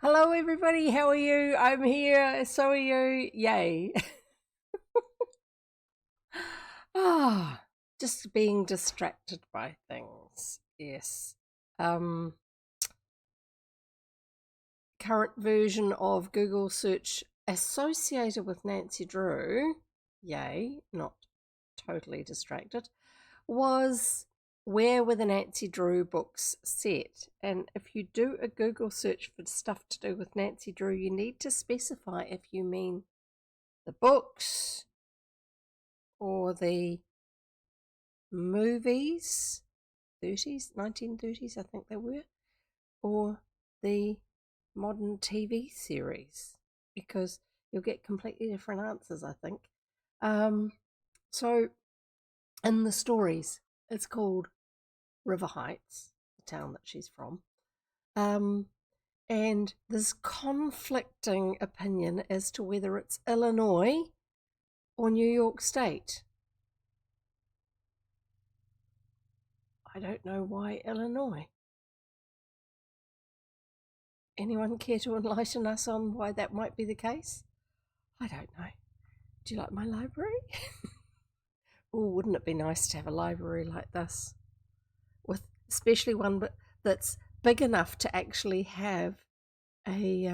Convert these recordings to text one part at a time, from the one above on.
Hello, everybody. How are you? I'm here. So are you. Yay. Ah, just being distracted by things. Yes. Um, Current version of Google search associated with Nancy Drew. Yay. Not totally distracted. Was where were the Nancy Drew books set? And if you do a Google search for stuff to do with Nancy Drew, you need to specify if you mean the books or the movies, 30s, 1930s, I think they were, or the modern TV series, because you'll get completely different answers, I think. Um, so, in the stories, it's called River Heights, the town that she's from. Um, and there's conflicting opinion as to whether it's Illinois or New York State. I don't know why Illinois. Anyone care to enlighten us on why that might be the case? I don't know. Do you like my library? Oh, wouldn't it be nice to have a library like this? With especially one that's big enough to actually have a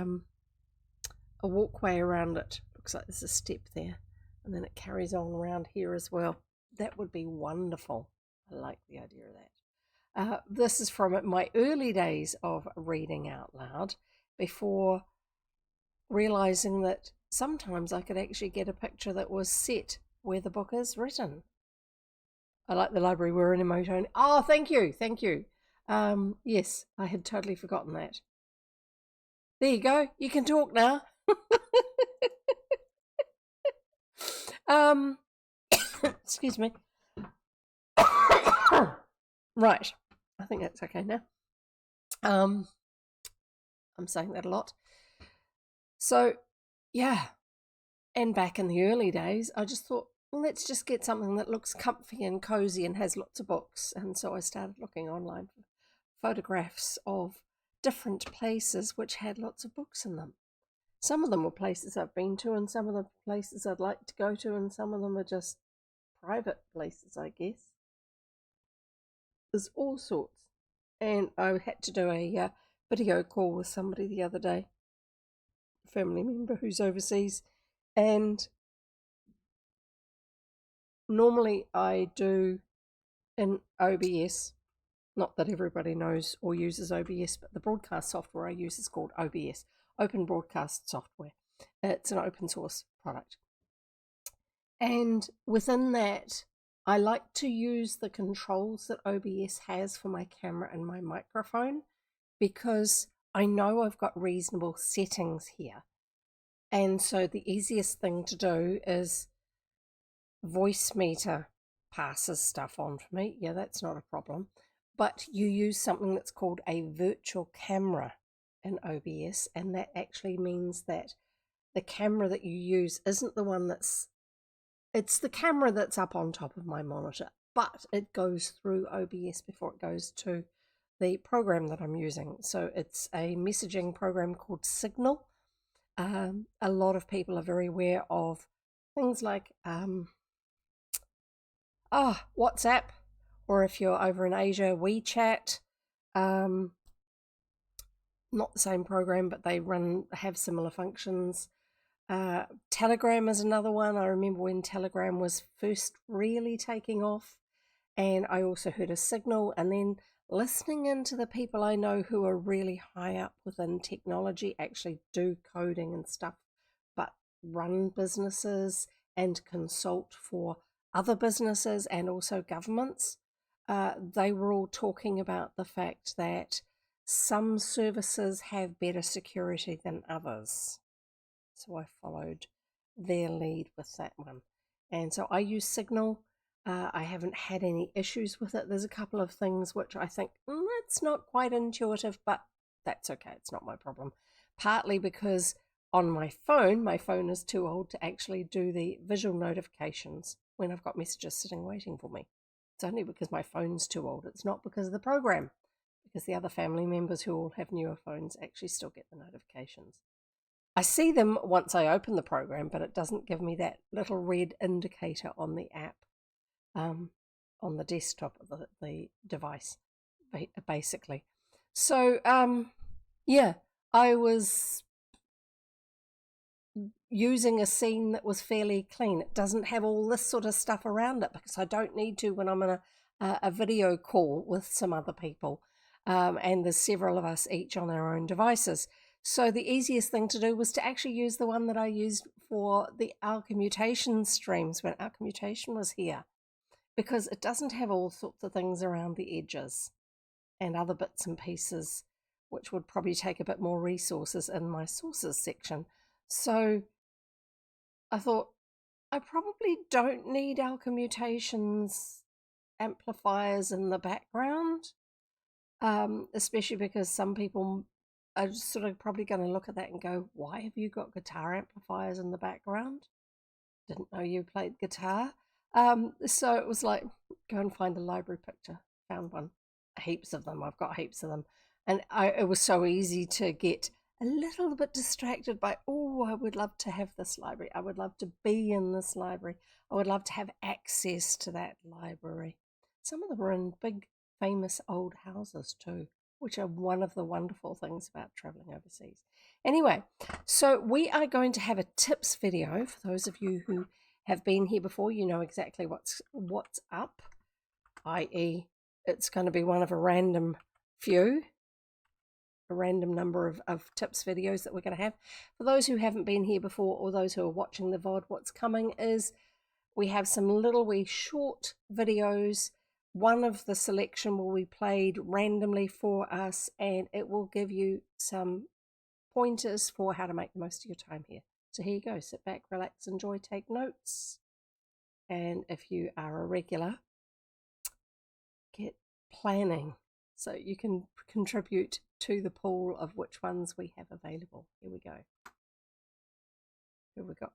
a walkway around it. Looks like there's a step there, and then it carries on around here as well. That would be wonderful. I like the idea of that. This is from my early days of reading out loud before realizing that sometimes I could actually get a picture that was set where the book is written. I like the library. We're in Emoto. Oh, thank you. Thank you. Yes, I had totally forgotten that. There you go. You can talk now. um, excuse me. Right. I think that's okay now. Um, I'm saying that a lot. So, yeah. And back in the early days, I just thought, well, let's just get something that looks comfy and cozy and has lots of books. And so I started looking online for photographs of different places which had lots of books in them. Some of them were places I've been to, and some of them places I'd like to go to, and some of them are just private places, I guess. There's all sorts. And I had to do a video call with somebody the other day, a family member who's overseas, and normally I do in OBS. Not that everybody knows or uses OBS, but the broadcast software I use is called OBS, Open Broadcast Software. It's an open source product. And within that, I like to use the controls that OBS has for my camera and my microphone because I know I've got reasonable settings here. And so the easiest thing to do is Voicemeeter passes stuff on for me. Yeah, that's not a problem. But you use something that's called a virtual camera in OBS, and that actually means that the camera that you use isn't the one it's the camera that's up on top of my monitor, but it goes through OBS before it goes to the program that I'm using. So it's a messaging program called Signal. A lot of people are very aware of things like WhatsApp, or if you're over in Asia, WeChat. Um, Not the same program, but they have similar functions. Telegram is another one. I remember when Telegram was first really taking off, and I also heard a Signal, and then listening into the people I know who are really high up within technology, actually do coding and stuff, but run businesses and consult for other businesses and also governments. They were all talking about the fact that some services have better security than others. So I followed their lead with that one. And so I use Signal. I haven't had any issues with it. There's a couple of things which I think, it's not quite intuitive, but that's okay. It's not my problem. Partly because on my phone is too old to actually do the visual notifications when I've got messages sitting waiting for me. It's only because my phone's too old. It's not because of the program, because the other family members who all have newer phones actually still get the notifications. I see them once I open the program, but it doesn't give me that little red indicator on the app, on the desktop of the device, basically. So, yeah, I was using a scene that was fairly clean. It doesn't have all this sort of stuff around it because I don't need to when I'm in a video call with some other people, and there's several of us each on our own devices. So the easiest thing to do was to actually use the one that I used for the Alchemmutation streams when Alchemmutation was here, because it doesn't have all sorts of things around the edges and other bits and pieces, which would probably take a bit more resources in my sources section. So I thought, I probably don't need Alchemmutation's amplifiers in the background, especially because some people are sort of probably going to look at that and go, why have you got guitar amplifiers in the background? Didn't know you played guitar. So it was like, go and find a library picture. Found one. Heaps of them. I've got heaps of them. And it was so easy to get a little bit distracted by, oh, I would love to have this library. I would love to be in this library. I would love to have access to that library. Some of them are in big, famous old houses too, which are one of the wonderful things about traveling overseas. Anyway, so we are going to have a tips video. For those of you who have been here before, you know exactly what's up, i.e. it's going to be one of a random few, a random number of tips videos that we're going to have. For those who haven't been here before or those who are watching the VOD, what's coming is we have some little wee short videos. One of the selection will be played randomly for us, and it will give you some pointers for how to make the most of your time here. So here you go. Sit back, relax, enjoy, take notes. And if you are a regular, get planning so you can contribute to the pool of which ones we have available. Here we go. Here we go.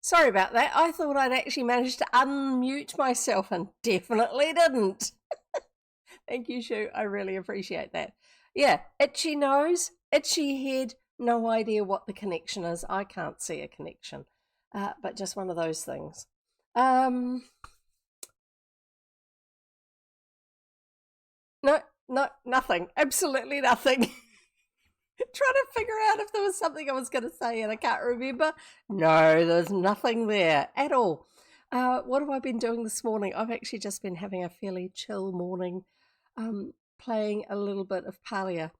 Sorry about that. I thought I'd actually managed to unmute myself and definitely didn't. Thank you, Shu. I really appreciate that. Yeah, itchy nose, itchy head, no idea what the connection is. I can't see a connection, but just one of those things. No, nothing. Absolutely nothing. Trying to figure out if there was something I was going to say and I can't remember. No, there's nothing there at all. What have I been doing this morning? I've actually just been having a fairly chill morning, playing a little bit of Palia.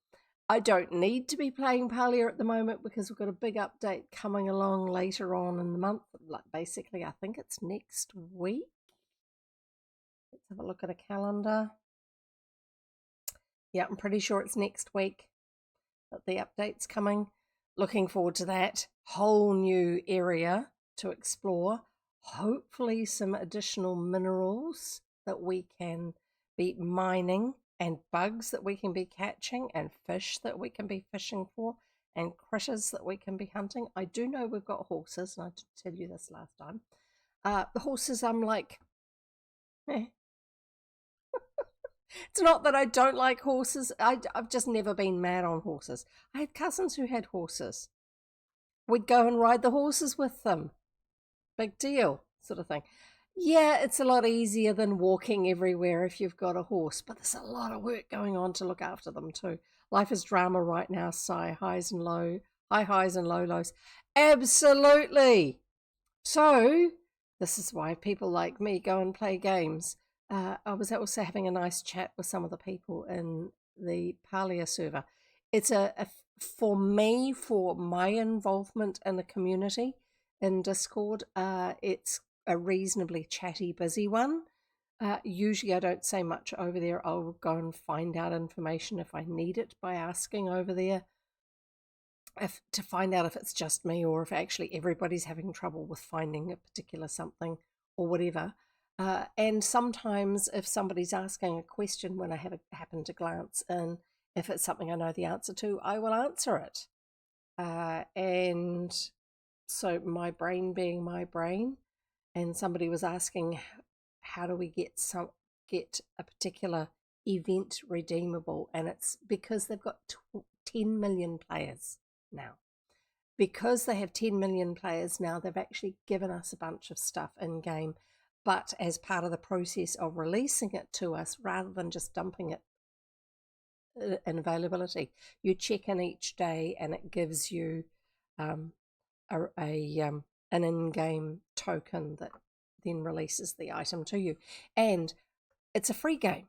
I don't need to be playing Palia at the moment because we've got a big update coming along later on in the month. Like basically, I think it's next week. Let's have a look at a calendar. Yeah, I'm pretty sure it's next week that the update's coming. Looking forward to that. Whole new area to explore. Hopefully some additional minerals that we can be mining, and bugs that we can be catching, and fish that we can be fishing for, and critters that we can be hunting. I do know we've got horses, and I did tell you this last time. The horses, I'm like, eh. It's not that I don't like horses. I've just never been mad on horses. I had cousins who had horses. We'd go and ride the horses with them. Big deal, sort of thing. Yeah, it's a lot easier than walking everywhere if you've got a horse, but there's a lot of work going on to look after them too. Life is drama right now, high highs and low lows. Absolutely. So, this is why people like me go and play games. I was also having a nice chat with some of the people in the Palia server. It's for me, for my involvement in the community in Discord, it's a reasonably chatty, busy one. Usually I don't say much over there. I'll go and find out information if I need it by asking over there, to find out if it's just me or if actually everybody's having trouble with finding a particular something or whatever. And sometimes if somebody's asking a question when I happen to glance in, if it's something I know the answer to, I will answer it. And so my brain being my brain, and somebody was asking, how do we get a particular event redeemable? And it's because they've got 10 million players now. Because they have 10 million players now, they've actually given us a bunch of stuff in game, but as part of the process of releasing it to us, rather than just dumping it in availability, you check in each day and it gives you an in-game token that then releases the item to you. And it's a free game.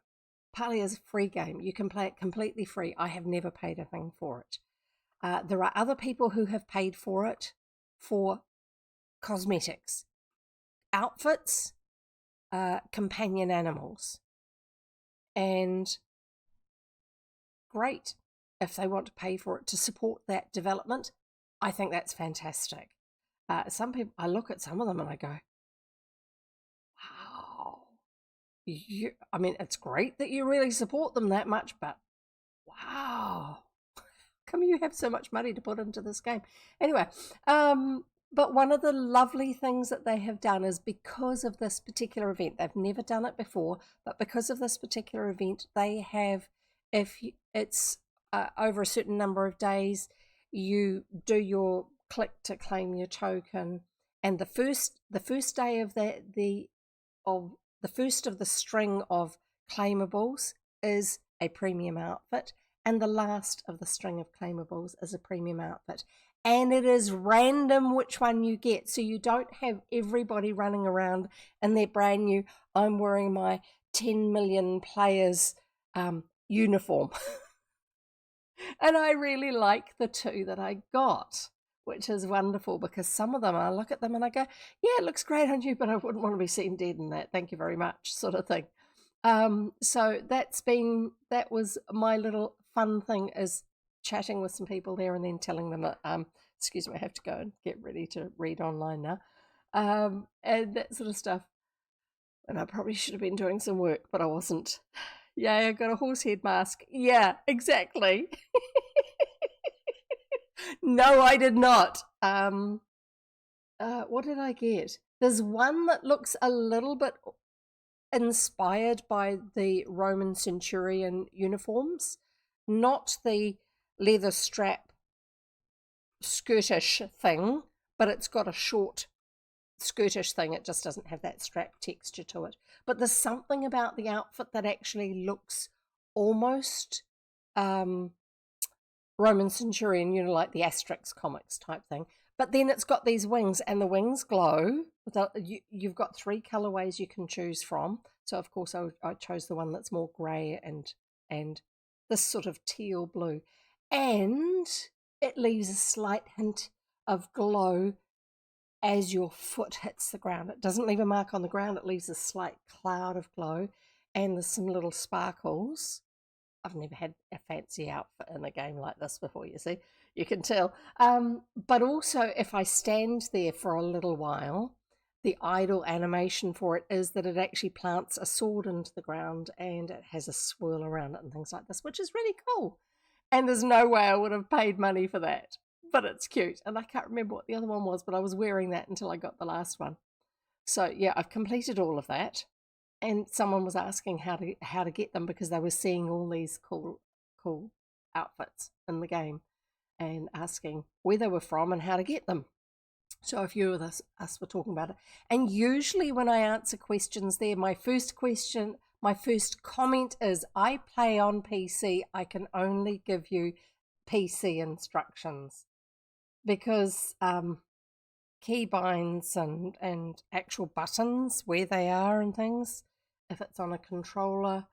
Palia is a free game. You can play it completely free. I have never paid a thing for it. There are other people who have paid for it for cosmetics, outfits, companion animals. And great. If they want to pay for it to support that development, I think that's fantastic. Some people, I look at some of them and I go, wow. I mean, it's great that you really support them that much, but wow. Come you have so much money to put into this game? Anyway, but one of the lovely things that they have done is, because of this particular event, they've never done it before, but because of this particular event, they have, if it's over a certain number of days, you do your click to claim your token, and the first day of the first of the string of claimables is a premium outfit, and the last of the string of claimables is a premium outfit. And it is random which one you get, so you don't have everybody running around in their brand new, I'm wearing my 10 million players uniform. And I really like the two that I got, which is wonderful, because some of them, I look at them and I go, yeah, it looks great on you, but I wouldn't want to be seen dead in that, thank you very much, sort of thing. So that was my little fun thing, is chatting with some people there and then telling them that, excuse me, I have to go and get ready to read online now, and that sort of stuff. And I probably should have been doing some work, but I wasn't. Yeah, I got a horse head mask. Yeah, exactly. No, I did not. What did I get? There's one that looks a little bit inspired by the Roman centurion uniforms, not the leather strap skirtish thing, but it's got a short skirtish thing. It just doesn't have that strap texture to it. But there's something about the outfit that actually looks almost Roman centurion, like the Asterix comics type thing. But then it's got these wings, and the wings glow. You've got 3 colorways you can choose from. So of course I chose the one that's more grey and this sort of teal blue. and it leaves a slight hint of glow as your foot hits the ground. It doesn't leave a mark on the ground, it leaves a slight cloud of glow, and there's some little sparkles. I've never had a fancy outfit in a game like this before, you see. You can tell. But also, if I stand there for a little while, the idle animation for it is that it actually plants a sword into the ground and it has a swirl around it and things like this, which is really cool. And there's no way I would have paid money for that. But it's cute. And I can't remember what the other one was, but I was wearing that until I got the last one. So yeah, I've completed all of that. And someone was asking how to get them because they were seeing all these cool outfits in the game and asking where they were from and how to get them. So a few of us were talking about it. And usually when I answer questions there, my first comment is, I play on PC. I can only give you PC instructions, because keybinds and actual buttons, where they are and things, if it's on a controller,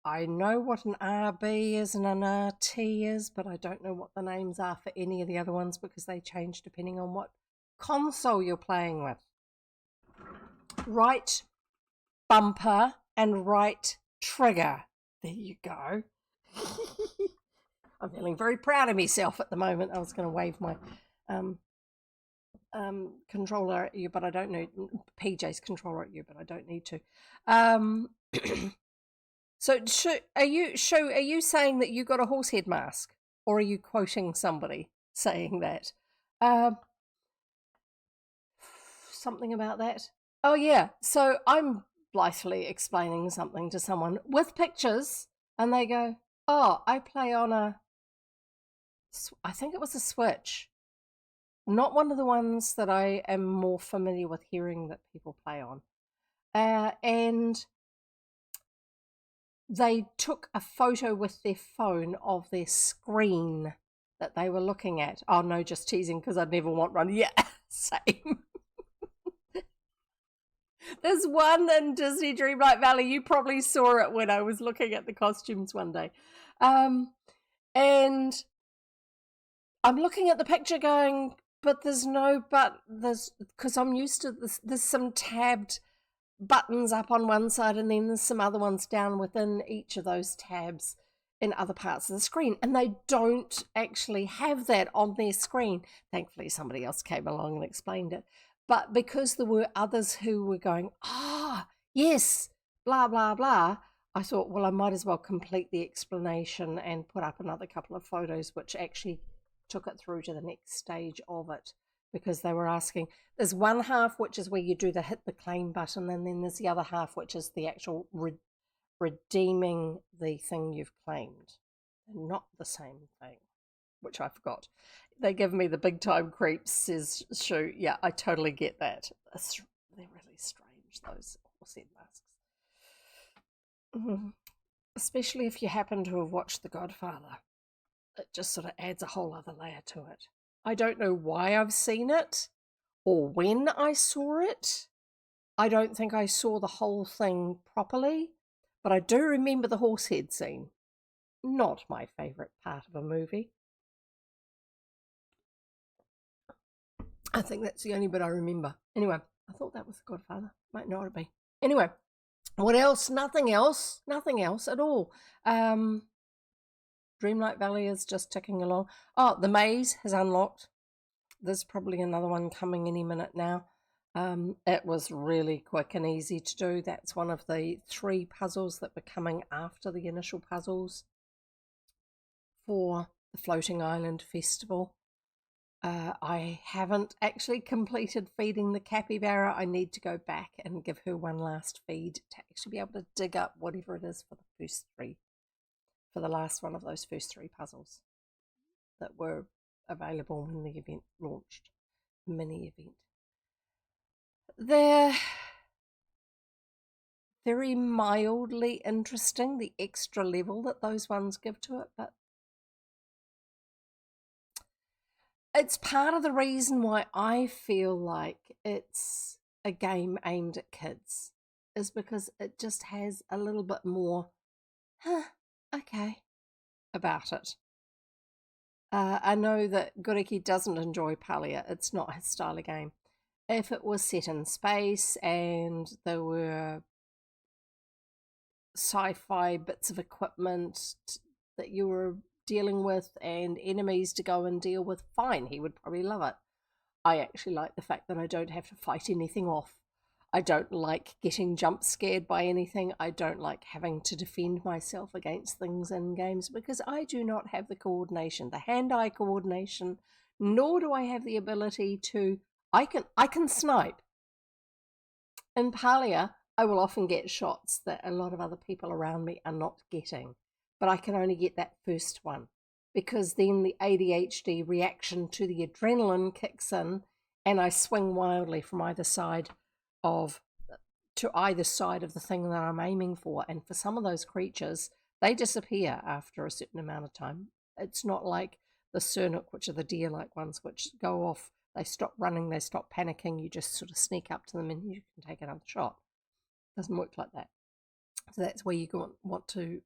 I know what an RB is and an RT is, but I don't know what the names are for any of the other ones because they change depending on what console you're playing with. Right bumper and right trigger. There you go. I'm feeling very proud of myself at the moment. I was going to wave my controller at you, but I don't need PJ's controller at you, but I don't need to. So are you saying that you got a horse head mask, or are you quoting somebody saying that? Something about that. Oh yeah. So I'm blithely explaining something to someone with pictures, and they go, "Oh, I play on I think it was a Switch." Not one of the ones that I am more familiar with hearing that people play on. And they took a photo with their phone of their screen that they were looking at. Oh, no, just teasing, because I'd never want one. Yeah, same. There's one in Disney Dreamlight Valley. You probably saw it when I was looking at the costumes one day. And I'm looking at the picture going, but there's because I'm used to this, there's some tabbed buttons up on one side and then there's some other ones down within each of those tabs in other parts of the screen, and they don't actually have that on their screen. Thankfully somebody else came along and explained it, but because there were others who were going, yes, blah blah blah, I thought, well, I might as well complete the explanation and put up another couple of photos which actually took it through to the next stage of it, because they were asking, there's one half which is where you do the hit the claim button, and then there's the other half which is the actual redeeming the thing you've claimed. They're not the same thing, which I forgot. They give me the big time creeps, says Shu. Yeah, I totally get that. They're really strange, those horsehead masks. Especially if you happen to have watched The Godfather. It just sort of adds a whole other layer to it. I don't know why I've seen it or when I saw it. I don't think I saw the whole thing properly, but I do remember the horsehead scene. Not my favourite part of a movie. I think that's the only bit I remember. Anyway, I thought that was The Godfather. Might not be. Anyway, what else? Nothing else. Nothing else at all. Dreamlight Valley is just ticking along. Oh, the maze has unlocked. There's probably another one coming any minute now. It was really quick and easy to do. That's one of the 3 puzzles that were coming after the initial puzzles for the Floating Island Festival. I haven't actually completed feeding the capybara. I need to go back and give her one last feed to actually be able to dig up whatever it is for the first 3. For the last one of those first 3 puzzles that were available when the event launched, mini event. They're very mildly interesting, the extra level that those ones give to it, but it's part of the reason why I feel like it's a game aimed at kids, is because it just has a little bit more, okay, about it. I know that Goriki doesn't enjoy Palia. It's not his style of game. If it was set in space and there were sci-fi bits of equipment that you were dealing with and enemies to go and deal with, fine, he would probably love it. I actually like the fact that I don't have to fight anything off. I don't like getting jump scared by anything. I don't like having to defend myself against things in games because I do not have the coordination, the hand-eye coordination, nor do I have the ability to I can snipe. In Palia, I will often get shots that a lot of other people around me are not getting, but I can only get that first one because then the ADHD reaction to the adrenaline kicks in and I swing wildly from either side of to either side of the thing that I'm aiming for. And for some of those creatures, they disappear after a certain amount of time. It's not like the Sernuk, which are the deer like ones, which go off, they stop running, they stop panicking, you just sort of sneak up to them and you can take another shot. It doesn't work like that. So that's where you want to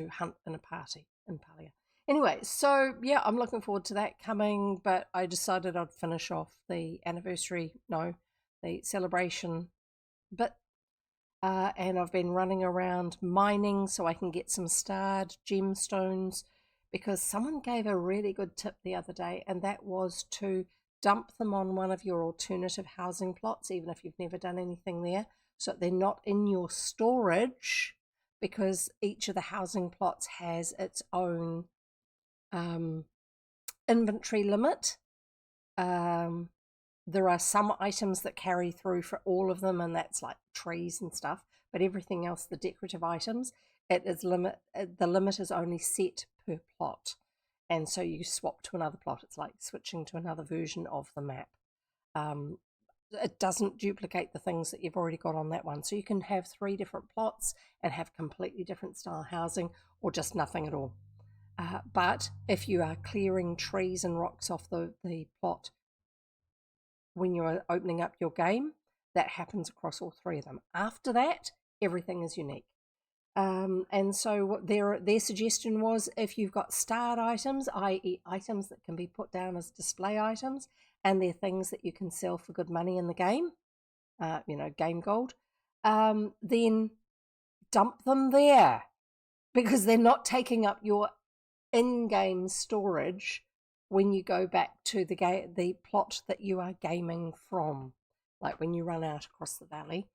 hunt in a party in Palia. Anyway, so yeah, I'm looking forward to that coming, but I decided I'd finish off the anniversary, no, the celebration bit. And I've been running around mining so I can get some starred gemstones because someone gave a really good tip the other day, and that was to dump them on one of your alternative housing plots, even if you've never done anything there, so they're not in your storage because each of the housing plots has its own um, inventory limit. There are some items that carry through for all of them, and that's like trees and stuff. But everything else, the decorative items, it is limit. The limit is only set per plot, and so you swap to another plot. It's like switching to another version of the map. Um, it doesn't duplicate the things that you've already got on that one. So you can have 3 different plots and have completely different style housing, or just nothing at all. But if you are clearing trees and rocks off the plot when you're opening up your game, that happens across all 3 of them. After that, everything is unique. And so what their suggestion was, if you've got starred items, i.e. items that can be put down as display items, and they're things that you can sell for good money in the game, game gold, then dump them there because they're not taking up your in-game storage when you go back to the plot that you are gaming from, like when you run out across the valley.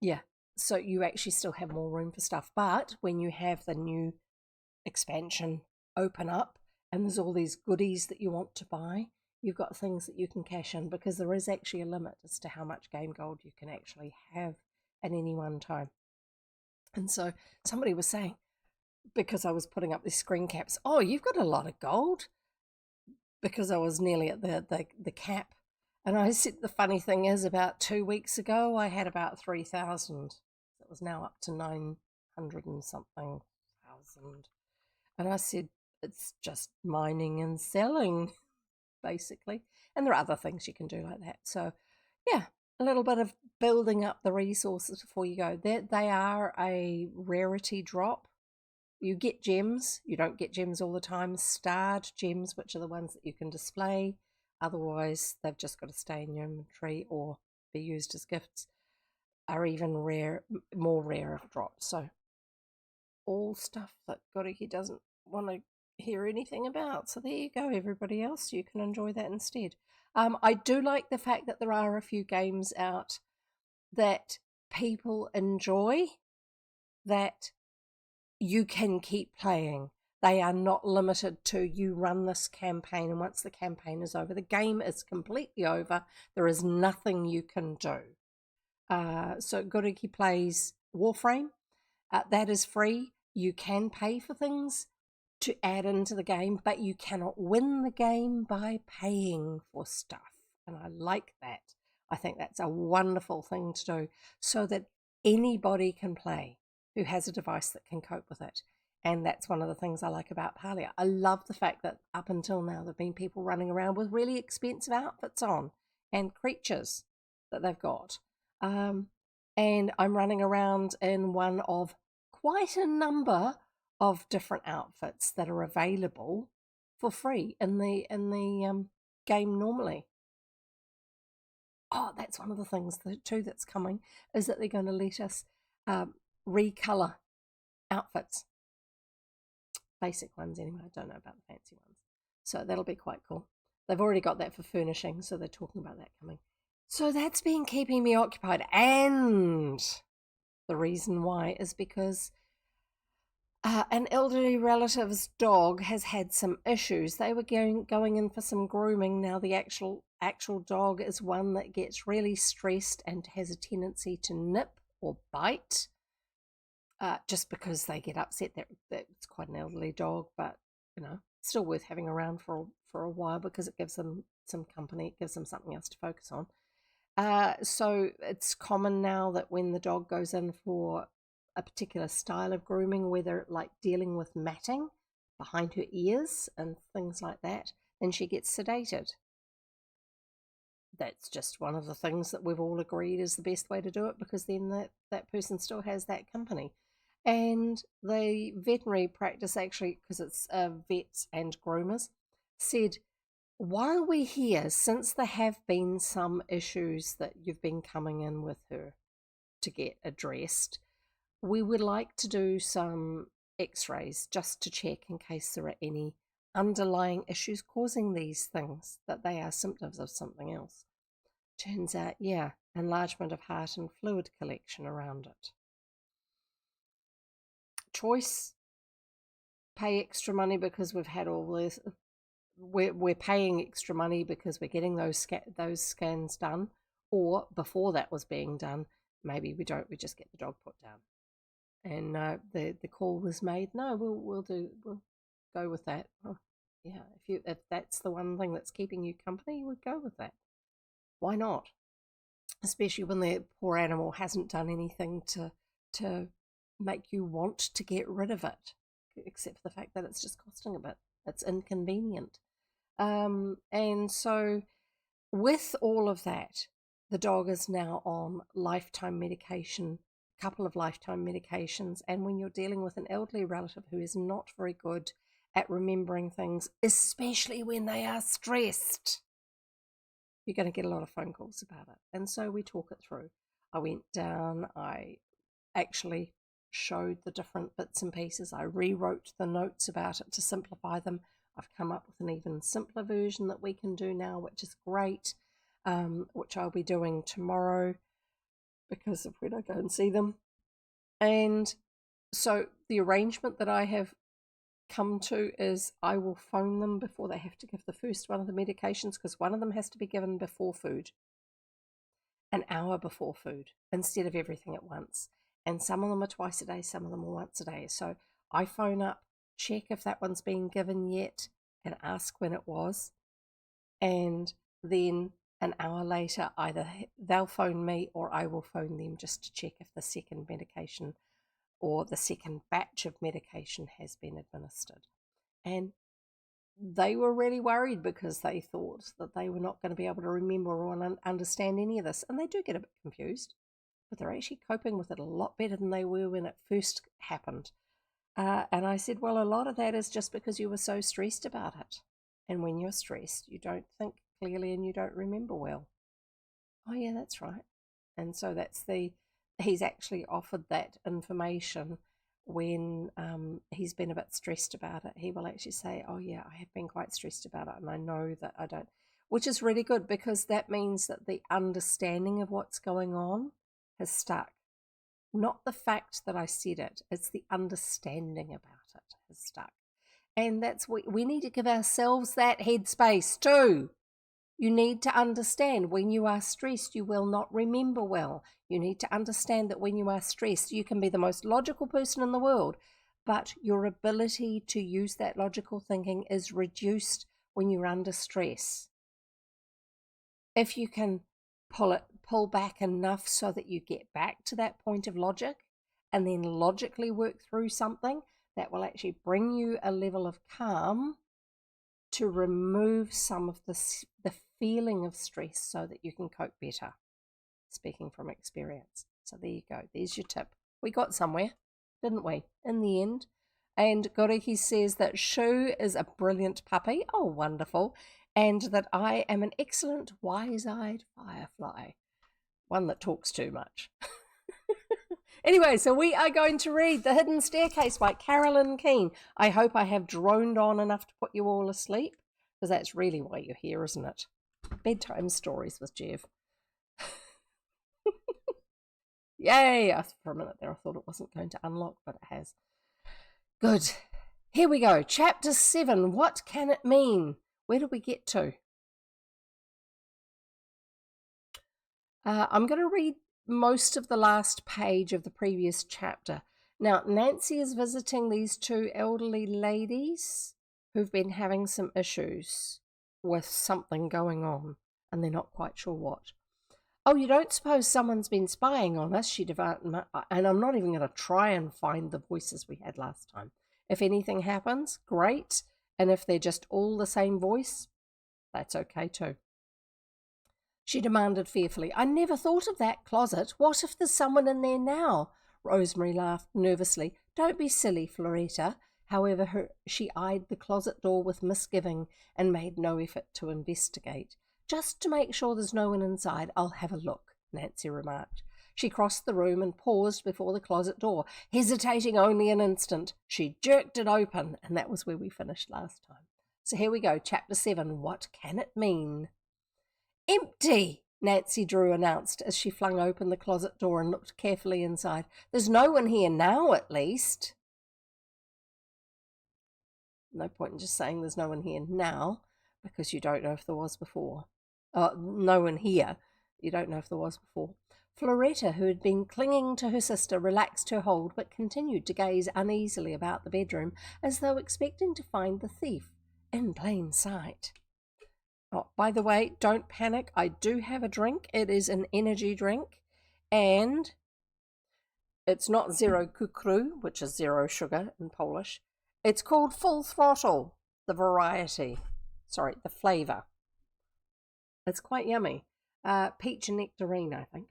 Yeah, so you actually still have more room for stuff. But when you have the new expansion open up and there's all these goodies that you want to buy, you've got things that you can cash in because there is actually a limit as to how much game gold you can actually have at any one time. And so somebody was saying, because I was putting up these screen caps, oh, you've got a lot of gold, because I was nearly at the cap. And I said the funny thing is, about 2 weeks ago, I had about 3,000. It was now up to 900 and something thousand. And I said, it's just mining and selling, basically. And there are other things you can do like that. So, yeah, a little bit of building up the resources before you go. They are a rarity drop. You get gems. You don't get gems all the time. Starred gems, which are the ones that you can display. Otherwise, they've just got to stay in your inventory or be used as gifts, are even more rare of drops. So all stuff that Goriki doesn't want to hear anything about. So there you go, everybody else. You can enjoy that instead. I do like the fact that there are a few games out that people enjoy that you can keep playing. They are not limited to you run this campaign, and once the campaign is over, the game is completely over. There is nothing you can do. So Goriki plays Warframe. That is free. You can pay for things to add into the game, but you cannot win the game by paying for stuff. And I like that. I think that's a wonderful thing to do so that anybody can play who has a device that can cope with it. And that's one of the things I like about Palia. I love the fact that up until now there have been people running around with really expensive outfits on and creatures that they've got. And I'm running around in one of quite a number of different outfits that are available for free in the game normally. Oh, that's one of the things too that's coming, is that they're going to let us recolor outfits. Basic ones anyway. I don't know about the fancy ones. So that'll be quite cool. They've already got that for furnishing, so they're talking about that coming. So that's been keeping me occupied. And the reason why is because an elderly relative's dog has had some issues. They were going in for some grooming. Now the actual dog is one that gets really stressed and has a tendency to nip or bite. Just because they get upset that it's quite an elderly dog, but still worth having around for a while because it gives them some company, it gives them something else to focus on. So it's common now that when the dog goes in for a particular style of grooming, whether like dealing with matting behind her ears and things like that, then she gets sedated. That's just one of the things that we've all agreed is the best way to do it, because then that person still has that company. And the veterinary practice, actually, because it's vets and groomers, said, while we're here, since there have been some issues that you've been coming in with her to get addressed, we would like to do some x-rays just to check in case there are any underlying issues causing these things, that they are symptoms of something else. Turns out, yeah, enlargement of heart and fluid collection around it. Choice: pay extra money because we've had all this. We're paying extra money because we're getting those scans done, or before that was being done, maybe we don't. We just get the dog put down, and the call was made. No, we'll go with that. Oh, yeah, if that's the one thing that's keeping you company, we'd go with that. Why not? Especially when the poor animal hasn't done anything to make you want to get rid of it, except for the fact that it's just costing a bit. It's inconvenient. And so with all of that, the dog is now on lifetime medication, a couple of lifetime medications. And when you're dealing with an elderly relative who is not very good at remembering things, especially when they are stressed, you're going to get a lot of phone calls about it. And so we talk it through. I went down, I actually showed the different bits and pieces. I rewrote the notes about it to simplify them. I've come up with an even simpler version that we can do now, which is great, which I'll be doing tomorrow because of when I go and see them. And so the arrangement that I have come to is I will phone them before they have to give the first one of the medications, because one of them has to be given before food, an hour before food, instead of everything at once. And some of them are twice a day, some of them are once a day. So I phone up, check if that one's been given yet, and ask when it was. And then an hour later, either they'll phone me or I will phone them just to check if the second medication or the second batch of medication has been administered. And they were really worried because they thought that they were not going to be able to remember or understand any of this. And they do get a bit confused, but they're actually coping with it a lot better than they were when it first happened. And I said, well, a lot of that is just because you were so stressed about it. And when you're stressed, you don't think clearly and you don't remember well. Oh, yeah, that's right. And so he's actually offered that information when he's been a bit stressed about it. He will actually say, oh, yeah, I have been quite stressed about it, and I know that I don't, which is really good, because that means that the understanding of what's going on has stuck. Not the fact that I said it, it's the understanding about it has stuck. And that's we need to give ourselves that headspace too. You need to understand when you are stressed, you will not remember well. You need to understand that when you are stressed, you can be the most logical person in the world, but your ability to use that logical thinking is reduced when you're under stress. If you can pull back enough so that you get back to that point of logic and then logically work through something, that will actually bring you a level of calm to remove some of the feeling of stress so that you can cope better, speaking from experience. So there you go. There's your tip. We got somewhere, didn't we, in the end? And Goriki says that Shu is a brilliant puppy. Oh, wonderful. And that I am an excellent wise-eyed firefly. One that talks too much. Anyway, so we are going to read The Hidden Staircase by Carolyn Keene. I hope I have droned on enough to put you all asleep, because that's really why you're here, isn't it? Bedtime stories with Jeff. Yay! For a minute there I thought it wasn't going to unlock, but it has. Good. Here we go. Chapter 7. What can it mean? Where do we get to? I'm going to read most of the last page of the previous chapter. Now, Nancy is visiting these two elderly ladies who've been having some issues with something going on, and they're not quite sure what. Oh, you don't suppose someone's been spying on us? She devout, and I'm not even going to try and find the voices we had last time. If anything happens, great. And if they're just all the same voice, that's okay too. She demanded fearfully. I never thought of that closet. What if there's someone in there now? Rosemary laughed nervously. Don't be silly, Floretta. However, she eyed the closet door with misgiving and made no effort to investigate. Just to make sure there's no one inside, I'll have a look, Nancy remarked. She crossed the room and paused before the closet door. Hesitating only an instant, she jerked it open, and that was where we finished last time. So here we go, Chapter 7. What can it mean? Empty, Nancy Drew announced as she flung open the closet door and looked carefully inside. There's no one here now, at least. No point in just saying there's no one here now, because you don't know if there was before. No one here. You don't know if there was before. Floretta, who had been clinging to her sister, relaxed her hold but continued to gaze uneasily about the bedroom as though expecting to find the thief in plain sight. Oh, by the way, don't panic. I do have a drink. It is an energy drink, and it's not zero cukru, which is zero sugar in Polish. It's called Full Throttle, the variety. Sorry, the flavour. It's quite yummy. Peach and nectarine, I think.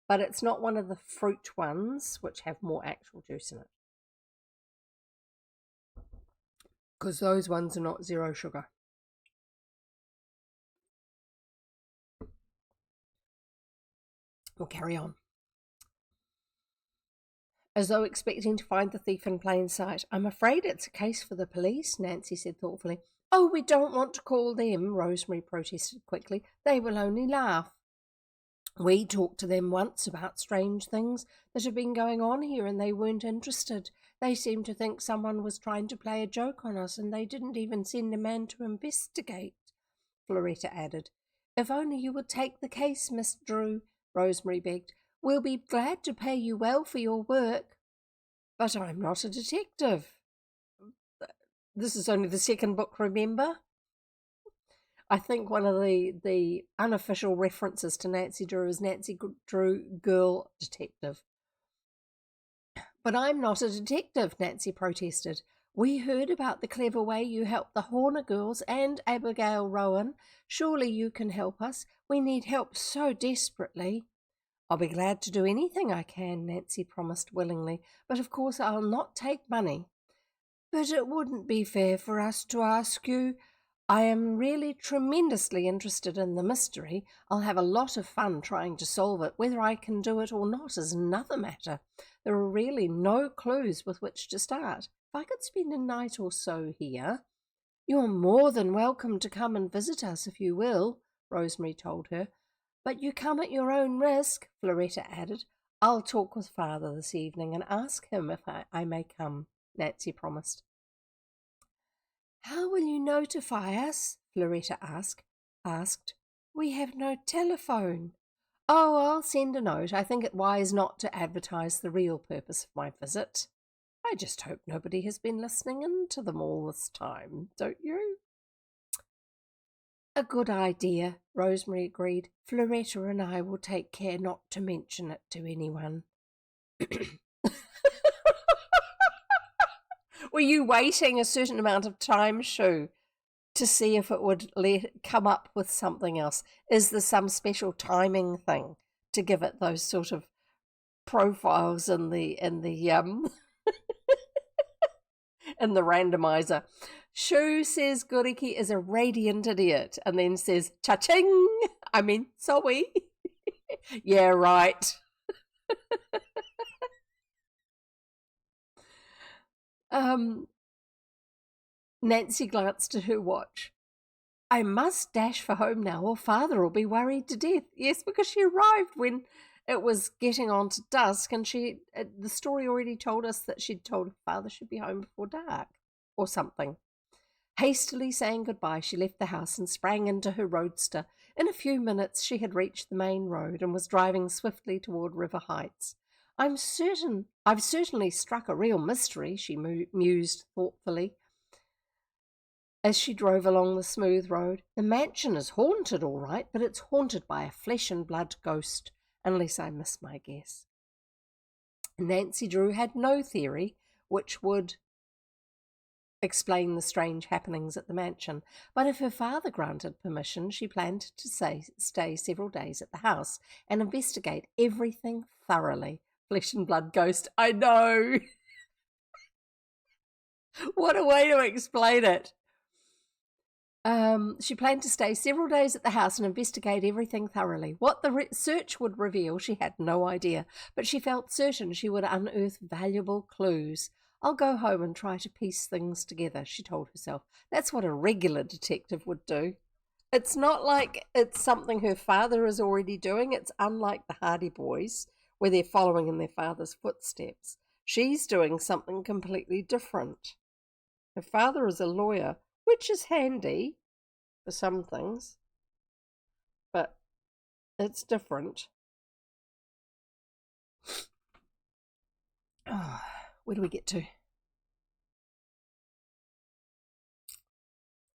But it's not one of the fruit ones, which have more actual juice in it. Because those ones are not zero sugar. We'll carry on. As though expecting to find the thief in plain sight. I'm afraid it's a case for the police, Nancy said thoughtfully. Oh, we don't want to call them, Rosemary protested quickly. They will only laugh. We talked to them once about strange things that have been going on here, and they weren't interested. They seemed to think someone was trying to play a joke on us, and they didn't even send a man to investigate, Floretta added. If only you would take the case, Miss Drew, Rosemary begged. We'll be glad to pay you well for your work. But I'm not a detective. This is only the second book, remember? I think one of the unofficial references to Nancy Drew is Nancy Drew, girl detective. But I'm not a detective, Nancy protested. We heard about the clever way you helped the Horner girls and Abigail Rowan. Surely you can help us. We need help so desperately. I'll be glad to do anything I can, Nancy promised willingly, but of course I'll not take money. But it wouldn't be fair for us to ask you. I am really tremendously interested in the mystery. I'll have a lot of fun trying to solve it. Whether I can do it or not is another matter. There are really no clues with which to start. If I could spend a night or so here. You're more than welcome to come and visit us if you will, Rosemary told her. But you come at your own risk, Floretta added. I'll talk with Father this evening and ask him if I may come, Nancy promised. How will you notify us? Floretta asked. We have no telephone. Oh, I'll send a note. I think it wise not to advertise the real purpose of my visit. I just hope nobody has been listening in to them all this time, don't you? A good idea, Rosemary agreed. Floretta and I will take care not to mention it to anyone. Were you waiting a certain amount of time, Shu, to see if it would come up with something else? Is there some special timing thing to give it those sort of profiles in the in the randomizer. Shu says Goriki is a radiant idiot and then says, cha-ching! I mean, sorry. Yeah, right. Nancy glanced at her watch. I must dash for home now or father will be worried to death. Yes, because she arrived when it was getting on to dusk and the story already told us that she'd told her father she'd be home before dark or something. Hastily saying goodbye, she left the house and sprang into her roadster. In a few minutes she had reached the main road and was driving swiftly toward River Heights. I've certainly struck a real mystery, she mused thoughtfully as she drove along the smooth road. The mansion is haunted, all right, but it's haunted by a flesh and blood ghost, unless I miss my guess. Nancy Drew had no theory which would explain the strange happenings at the mansion, but if her father granted permission, she planned to stay several days at the house and investigate everything thoroughly. Flesh and blood ghost, I know! What a way to explain it! She planned to stay several days at the house and investigate everything thoroughly. What the search would reveal, she had no idea, but she felt certain she would unearth valuable clues. I'll go home and try to piece things together, she told herself. That's what a regular detective would do. It's not like it's something her father is already doing. It's unlike the Hardy Boys, where they're following in their father's footsteps. She's doing something completely different. Her father is a lawyer, which is handy for some things, but it's different. Oh, where do we get to?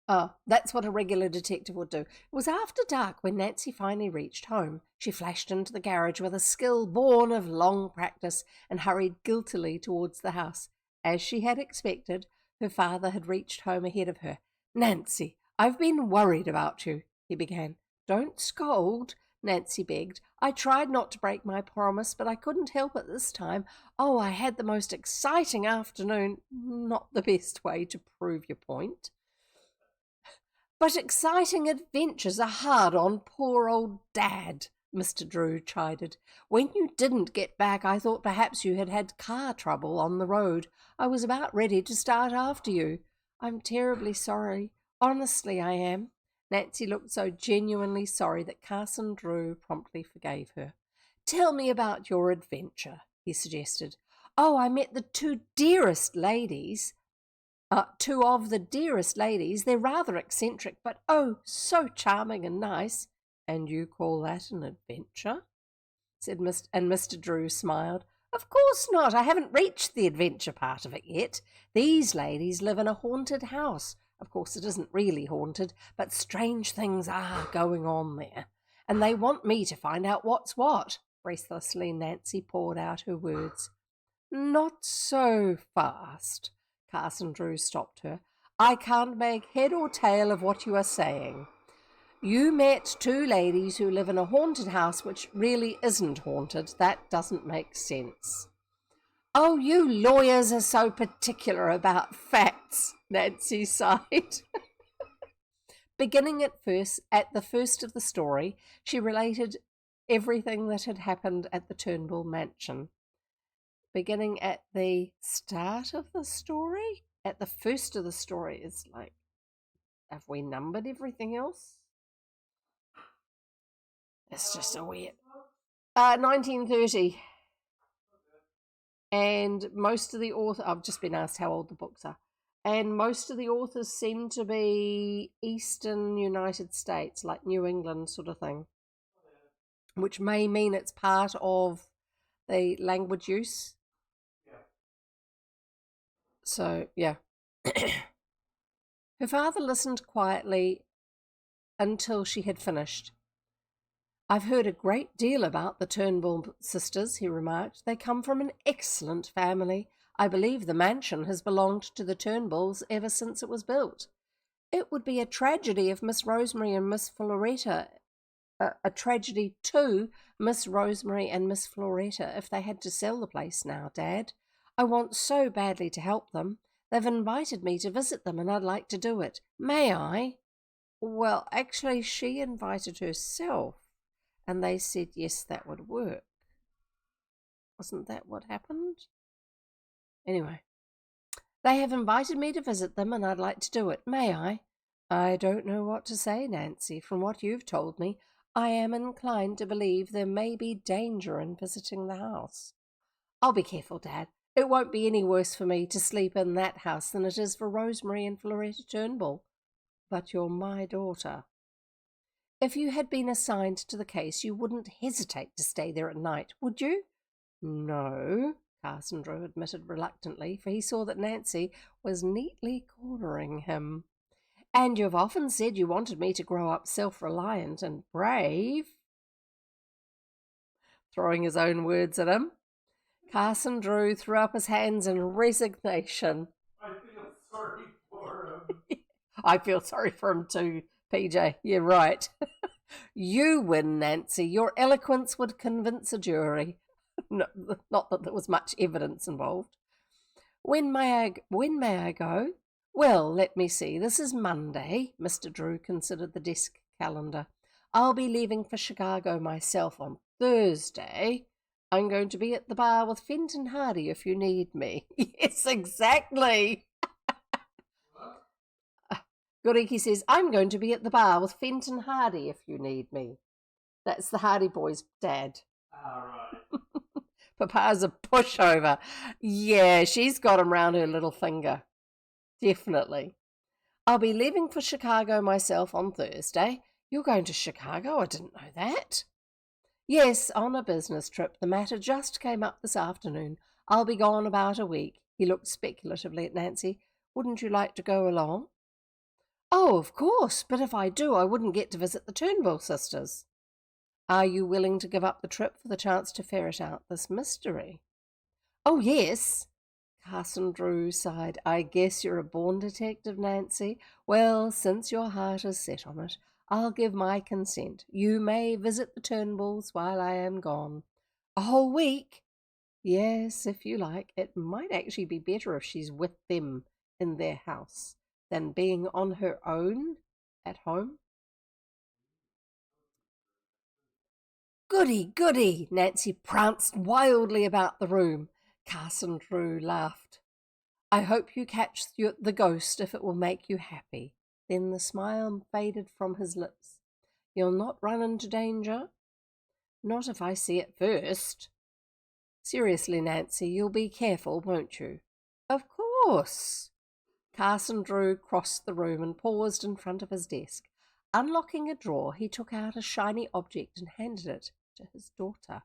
Oh, that's what a regular detective would do. It was after dark when Nancy finally reached home. She flashed into the garage with a skill born of long practice and hurried guiltily towards the house. As she had expected, her father had reached home ahead of her. Nancy, I've been worried about you, he began. Don't scold, Nancy begged. I tried not to break my promise, but I couldn't help it this time. Oh, I had the most exciting afternoon. Not the best way to prove your point. But exciting adventures are hard on poor old Dad, Mr. Drew chided. When you didn't get back, I thought perhaps you had had car trouble on the road. I was about ready to start after you. I'm terribly sorry. Honestly, I am. Nancy looked so genuinely sorry that Carson Drew promptly forgave her. Tell me about your adventure, he suggested. Oh, I met the two of the dearest ladies. They're rather eccentric, but oh, so charming and nice. And you call that an adventure? Said Mr. Drew smiled. Of course not. I haven't reached the adventure part of it yet. These ladies live in a haunted house. Of course, it isn't really haunted, but strange things are going on there. And they want me to find out what's what. Breathlessly, Nancy poured out her words. Not so fast. Carson Drew stopped her. I can't make head or tail of what you are saying. You met two ladies who live in a haunted house which really isn't haunted. That doesn't make sense. Oh, you lawyers are so particular about facts, Nancy sighed. Beginning at the first of the story, she related everything that had happened at the Turnbull mansion. Beginning at the start of the story? At the first of the story is like, have we numbered everything else? It's just a weird. 1930. And most of the author, I've just been asked how old the books are, and most of the authors seem to be Eastern United States, like New England sort of thing, which may mean it's part of the language use. So, yeah. Her father listened quietly until she had finished. I've heard a great deal about the Turnbull sisters, he remarked. They come from an excellent family. I believe the mansion has belonged to the Turnbulls ever since it was built. It would be a tragedy if Miss Rosemary and Miss Floretta, a tragedy to Miss Rosemary and Miss Floretta if they had to sell the place now, Dad. I want so badly to help them. They've invited me to visit them and I'd like to do it. May I? Well, actually, she invited herself and they said yes, that would work. Wasn't that what happened? Anyway, they have invited me to visit them and I'd like to do it. May I? I don't know what to say, Nancy. From what you've told me, I am inclined to believe there may be danger in visiting the house. I'll be careful, Dad. It won't be any worse for me to sleep in that house than it is for Rosemary and Floretta Turnbull. But you're my daughter. If you had been assigned to the case, you wouldn't hesitate to stay there at night, would you? No, Carson Drew admitted reluctantly, for he saw that Nancy was neatly cornering him. And you've often said you wanted me to grow up self-reliant and brave. Throwing his own words at him, Carson Drew threw up his hands in resignation. I feel sorry for him. I feel sorry for him too, PJ. You're right. You win, Nancy. Your eloquence would convince a jury. No, not that there was much evidence involved. When may I go? Well, let me see. This is Monday. Mr. Drew considered the desk calendar. I'll be leaving for Chicago myself on Thursday. I'm going to be at the bar with Fenton Hardy if you need me. Yes, exactly. Goriki says, I'm going to be at the bar with Fenton Hardy if you need me. That's the Hardy boys' dad. All right. Papa's a pushover. Yeah, she's got him round her little finger. Definitely. I'll be leaving for Chicago myself on Thursday. You're going to Chicago? I didn't know that. Yes, on a business trip. The matter just came up this afternoon. I'll be gone about a week. He looked speculatively at Nancy. Wouldn't you like to go along? Oh, of course, but if I do, I wouldn't get to visit the Turnbull sisters. Are you willing to give up the trip for the chance to ferret out this mystery? Oh, yes. Carson Drew sighed. I guess you're a born detective, Nancy. Well, since your heart is set on it, I'll give my consent. You may visit the Turnbulls while I am gone. A whole week? Yes, if you like. It might actually be better if she's with them in their house than being on her own at home. Goody, goody! Nancy pranced wildly about the room. Carson Drew laughed. I hope you catch the ghost if it will make you happy. Then the smile faded from his lips. You'll not run into danger? Not if I see it first. Seriously, Nancy, you'll be careful, won't you? Of course. Carson Drew crossed the room and paused in front of his desk. Unlocking a drawer, he took out a shiny object and handed it to his daughter.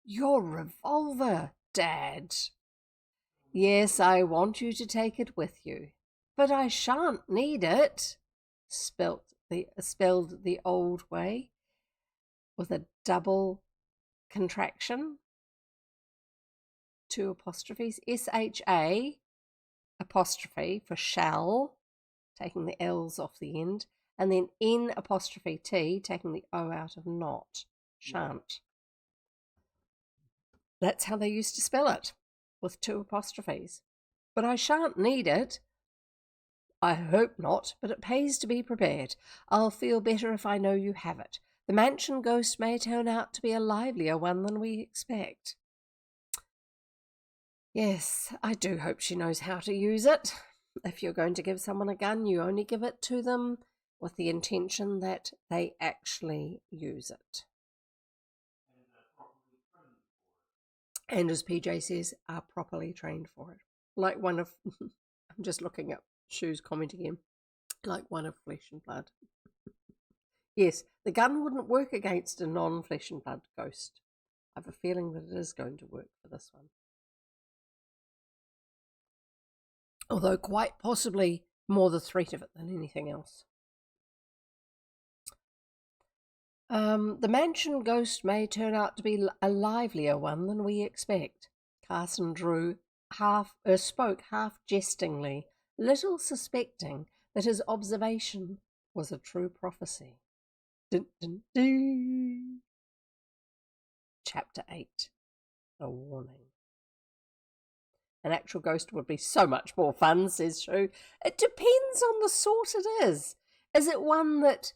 Your revolver, Dad. Yes, I want you to take it with you. But I shan't need it, spelled the old way, with a double contraction. 2 apostrophes. S-H-A apostrophe for shall, taking the L's off the end, and then N apostrophe T, taking the O out of not. Shan't. That's how they used to spell it, with 2 apostrophes. But I shan't need it. I hope not, but it pays to be prepared. I'll feel better if I know you have it. The mansion ghost may turn out to be a livelier one than we expect. Yes, I do hope she knows how to use it. If you're going to give someone a gun, you only give it to them with the intention that they actually use it. And as PJ says, are properly trained for it. Like one of, I'm just looking at Shu's comment again, like one of Flesh and Blood. Yes, the gun wouldn't work against a non-flesh and blood ghost. I have a feeling that it is going to work for this one. Although quite possibly more the threat of it than anything else. The mansion ghost may turn out to be a livelier one than we expect. Carson Drew spoke half jestingly, little suspecting that his observation was a true prophecy. Dun, dun, dun. Chapter 8. A warning. An actual ghost would be so much more fun, says Shu. It depends on the sort it is. Is it one that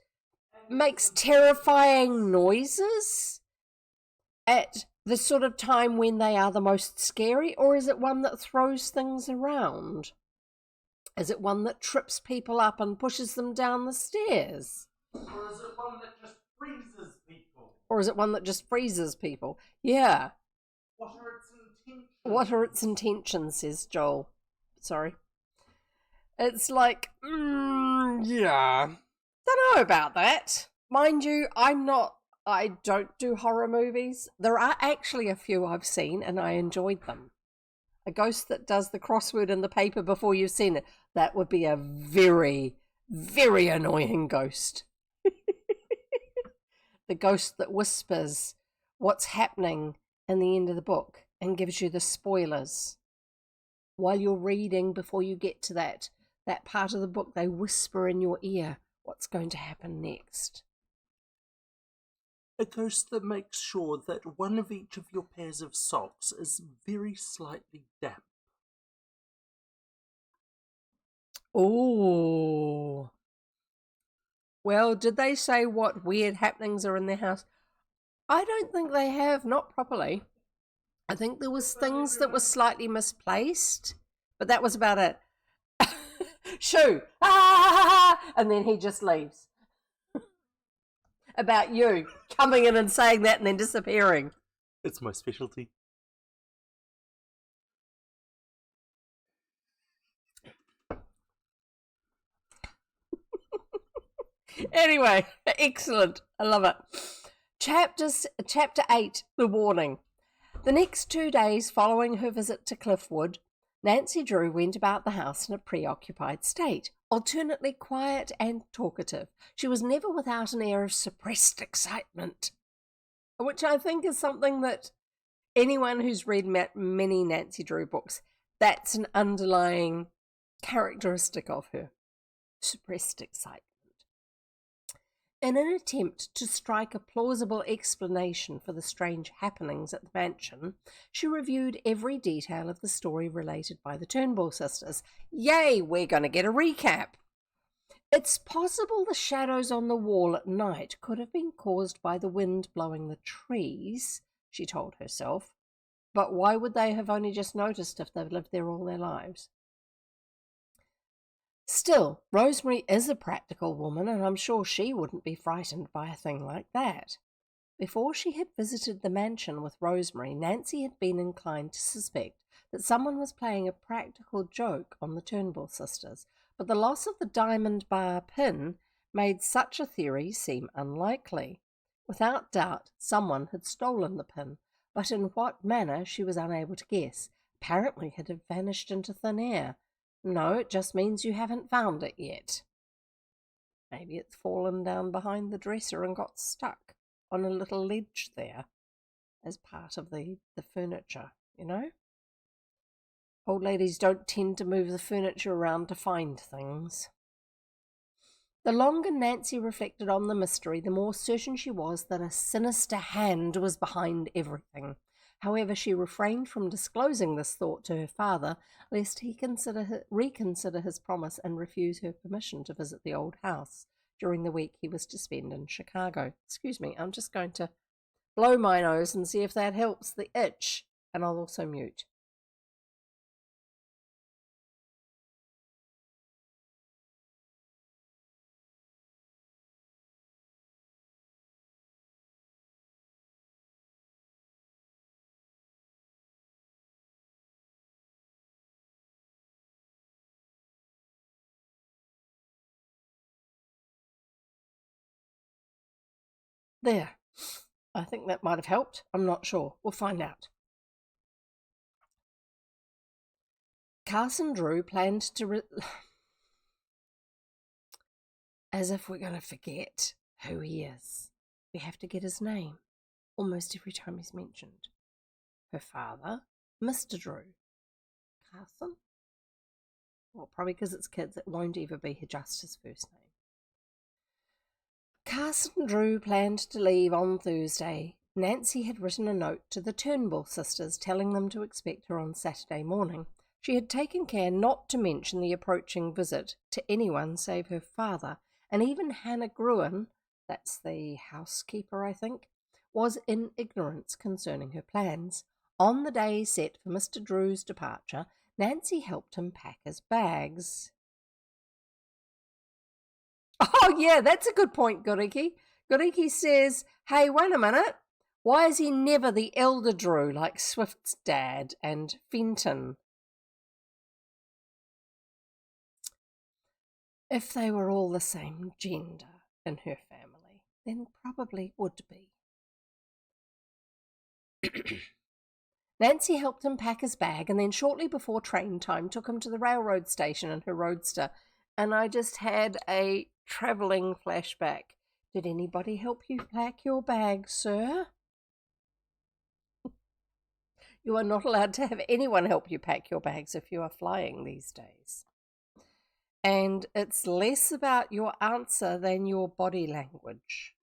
makes terrifying noises at the sort of time when they are the most scary, or is it one that throws things around? Is it one that trips people up and pushes them down the stairs? Or is it one that just freezes people? Or is it one that just freezes people? Yeah. What are its intentions? What are its intentions, says Joel. Sorry. It's like, yeah. Don't know about that. Mind you, I don't do horror movies. There are actually a few I've seen and I enjoyed them. A ghost that does the crossword in the paper before you've seen it. That would be a very, very annoying ghost. The ghost that whispers what's happening in the end of the book and gives you the spoilers. While you're reading, before you get to that part of the book, they whisper in your ear what's going to happen next. A ghost that makes sure that one of each of your pairs of socks is very slightly damp. Oh. Well, did they say what weird happenings are in their house? I don't think they have, not properly. I think there was things that were slightly misplaced, but that was about it. Shoo! Ah! And then he just leaves. About you coming in and saying that and then disappearing. It's my specialty. Anyway, excellent. I love it. Chapter 8, The Warning. The next 2 days following her visit to Cliffwood, Nancy Drew went about the house in a preoccupied state, alternately quiet and talkative. She was never without an air of suppressed excitement, which I think is something that anyone who's read many Nancy Drew books, that's an underlying characteristic of her. Suppressed excitement. In an attempt to strike a plausible explanation for the strange happenings at the mansion, she reviewed every detail of the story related by the Turnbull sisters. Yay, we're going to get a recap. It's possible the shadows on the wall at night could have been caused by the wind blowing the trees, she told herself. But why would they have only just noticed if they've lived there all their lives? Still, Rosemary is a practical woman, and I'm sure she wouldn't be frightened by a thing like that. Before she had visited the mansion with Rosemary, Nancy had been inclined to suspect that someone was playing a practical joke on the Turnbull sisters, but the loss of the diamond bar pin made such a theory seem unlikely. Without doubt, someone had stolen the pin, but in what manner she was unable to guess. Apparently it had vanished into thin air. No, it just means you haven't found it yet. Maybe it's fallen down behind the dresser and got stuck on a little ledge there as part of the furniture, you know? Old ladies don't tend to move the furniture around to find things. The longer Nancy reflected on the mystery, the more certain she was that a sinister hand was behind everything. However, she refrained from disclosing this thought to her father, lest he reconsider his promise and refuse her permission to visit the old house during the week he was to spend in Chicago. Excuse me, I'm just going to blow my nose and see if that helps the itch, and I'll also mute. There. I think that might have helped. I'm not sure. We'll find out. Carson Drew planned to... As if we're going to forget who he is. We have to get his name almost every time he's mentioned. Her father, Mr. Drew. Carson? Well, probably because it's kids, it won't ever be just his first name. Carson Drew planned to leave on Thursday Nancy had written a note to the Turnbull sisters telling them to expect her on Saturday morning. She had taken care not to mention the approaching visit to anyone save her father, and even Hannah Gruen, that's the housekeeper, I think, was in ignorance concerning her plans. On the day set for Mr. Drew's departure, Nancy helped him pack his bags. Oh, yeah, that's a good point, Goriki. Goriki says, hey, wait a minute. Why is he never the elder Drew like Swift's dad and Fenton? If they were all the same gender in her family, then probably would be. Nancy helped him pack his bag and then shortly before train time took him to the railroad station in her roadster. And I just had a travelling flashback. Did anybody help you pack your bag, sir? You are not allowed to have anyone help you pack your bags if you are flying these days. And it's less about your answer than your body language.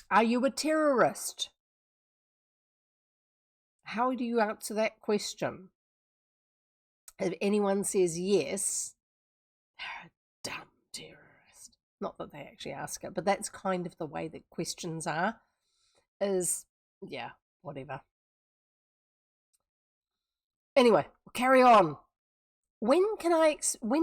Are you a terrorist? How do you answer that question? If anyone says yes, they're a dumb terrorist. Not that they actually ask it, but that's kind of the way that questions are. Yeah, whatever. Anyway, we'll carry on. When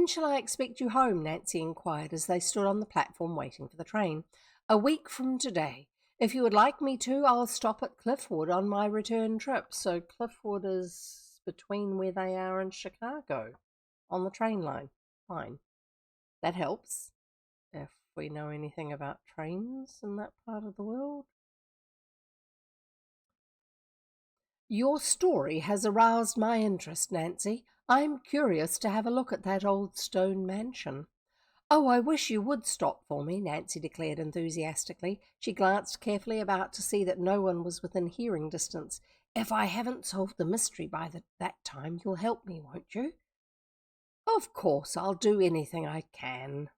shall I expect you home? Nancy inquired as they stood on the platform waiting for the train. A week from today. If you would like me to, I'll stop at Cliffwood on my return trip. So Cliffwood is between where they are and Chicago on the train line. Fine. That helps if we know anything about trains in that part of the world. Your story has aroused my interest, Nancy. I'm curious to have a look at that old stone mansion. Oh, I wish you would stop for me, Nancy declared enthusiastically. She glanced carefully about to see that no one was within hearing distance. If I haven't solved the mystery by that time, you'll help me, won't you? Of course, I'll do anything I can.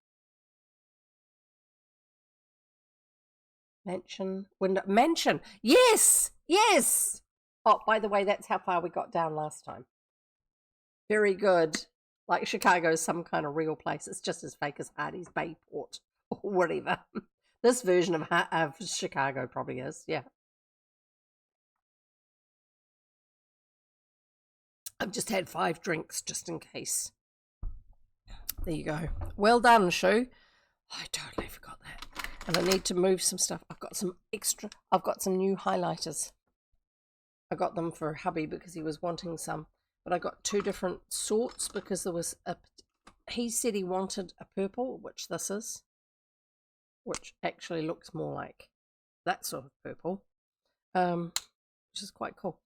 Mansion! Yes! Yes! Oh, by the way, that's how far we got down last time. Very good. Like Chicago's some kind of real place. It's just as fake as Hardy's Bayport or whatever. This version of Chicago probably is, yeah. I've just had 5 drinks just in case. There you go. Well done, Shu. I totally forgot that. And I need to move some stuff. I've got some new highlighters. I got them for hubby because he was wanting some. But I got 2 different sorts because there was he said he wanted a purple, which this is, which actually looks more like that sort of purple, which is quite cool.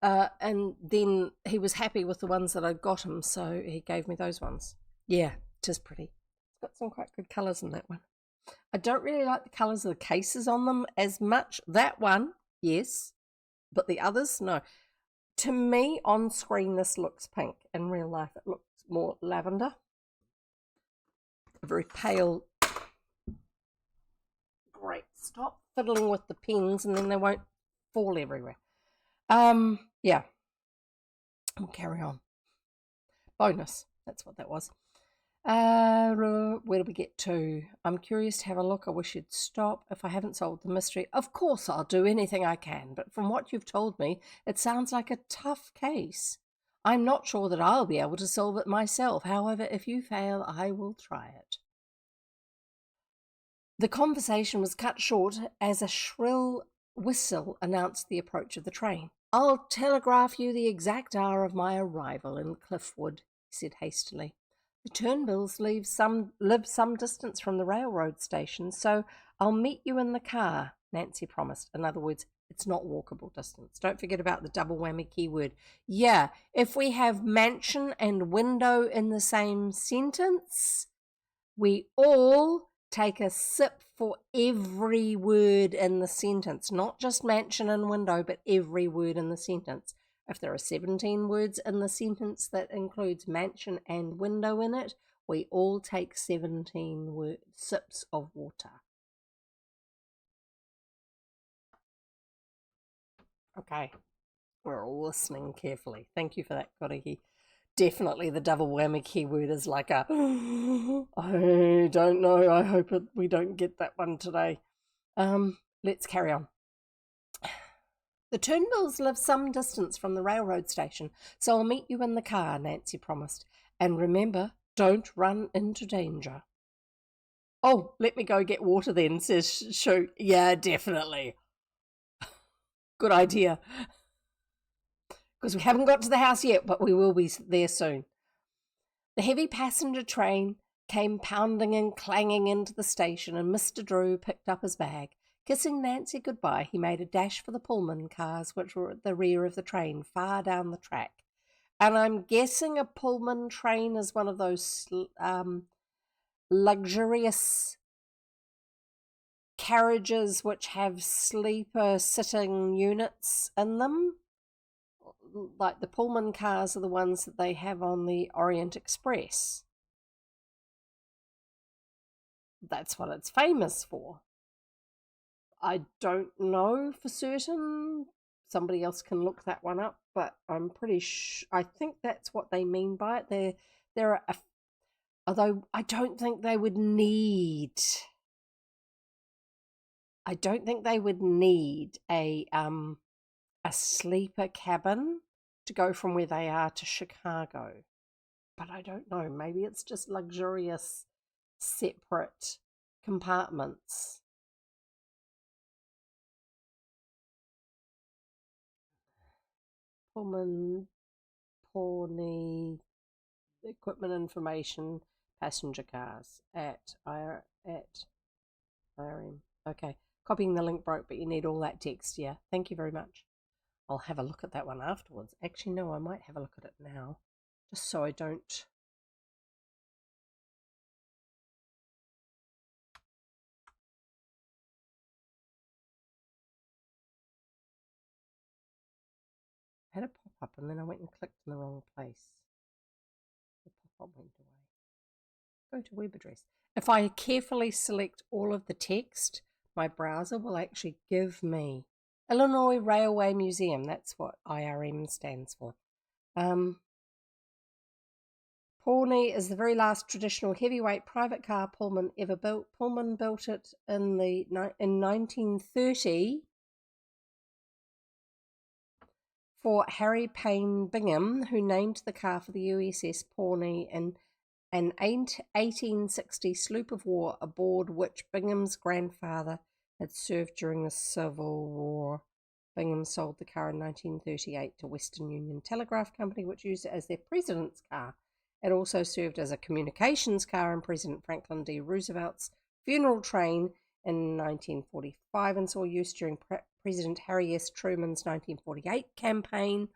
And then he was happy with the ones that I got him, so he gave me those ones. Yeah, it is pretty. It's got some quite good colours in that one. I don't really like the colours of the cases on them as much. That one, yes, but the others, no. To me, on screen, this looks pink. In real life, it looks more lavender. A very pale. Great. Stop fiddling with the pens and then they won't fall everywhere. Yeah. We'll carry on. Bonus. That's what that was. Where did we get to? I'm curious to have a look. I wish you'd stop. If I haven't solved the mystery, of course I'll do anything I can. But from what you've told me, it sounds like a tough case. I'm not sure that I'll be able to solve it myself. However, if you fail, I will try it. The conversation was cut short as a shrill whistle announced the approach of the train. I'll telegraph you the exact hour of my arrival in Cliffwood, he said hastily. The Turnbulls live some distance from the railroad station, so I'll meet you in the car, Nancy promised. In other words, it's not walkable distance. Don't forget about the double whammy keyword. Yeah, if we have mansion and window in the same sentence, we all take a sip for every word in the sentence. Not just mansion and window, but every word in the sentence. If there are 17 words in the sentence that includes mansion and window in it, we all take 17 sips of water. Okay. We're all listening carefully. Thank you for that, Koriki. Definitely the double whammy keyword is like a, I don't know. I hope we don't get that one today. Let's carry on. The Turnbulls live some distance from the railroad station, so I'll meet you in the car, Nancy promised. And remember, don't run into danger. Oh, let me go get water then, says Shoo. Yeah, definitely. Good idea. Because we haven't got to the house yet, but we will be there soon. The heavy passenger train came pounding and clanging into the station, and Mr. Drew picked up his bag. Kissing Nancy goodbye, he made a dash for the Pullman cars, which were at the rear of the train, far down the track. And I'm guessing a Pullman train is one of those luxurious carriages which have sleeper sitting units in them. Like the Pullman cars are the ones that they have on the Orient Express. That's what it's famous for. I don't know for certain. Somebody else can look that one up, but I'm pretty sure. I think that's what they mean by it. There are, although I don't think they would need. I don't think they would need a sleeper cabin to go from where they are to Chicago. But I don't know. Maybe it's just luxurious, separate compartments. Pullman, Pawnee, equipment information, passenger cars at IRM. Okay, copying the link broke, but you need all that text. Yeah, thank you very much. I'll have a look at that one afterwards. Actually, no, I might have a look at it now, just so I don't. I had a pop-up and then I went and clicked in the wrong place. The pop-up went away. Go to web address. If I carefully select all of the text, my browser will actually give me Illinois Railway Museum. That's what IRM stands for. Pawnee is the very last traditional heavyweight private car Pullman ever built. Pullman built it in 1930 for Harry Payne Bingham, who named the car for the USS Pawnee in an 1860 sloop of war aboard which Bingham's grandfather had served during the Civil War. Bingham sold the car in 1938 to Western Union Telegraph Company, which used it as their president's car. It also served as a communications car in President Franklin D. Roosevelt's funeral train in 1945 and saw use during President Harry S. Truman's 1948 campaign.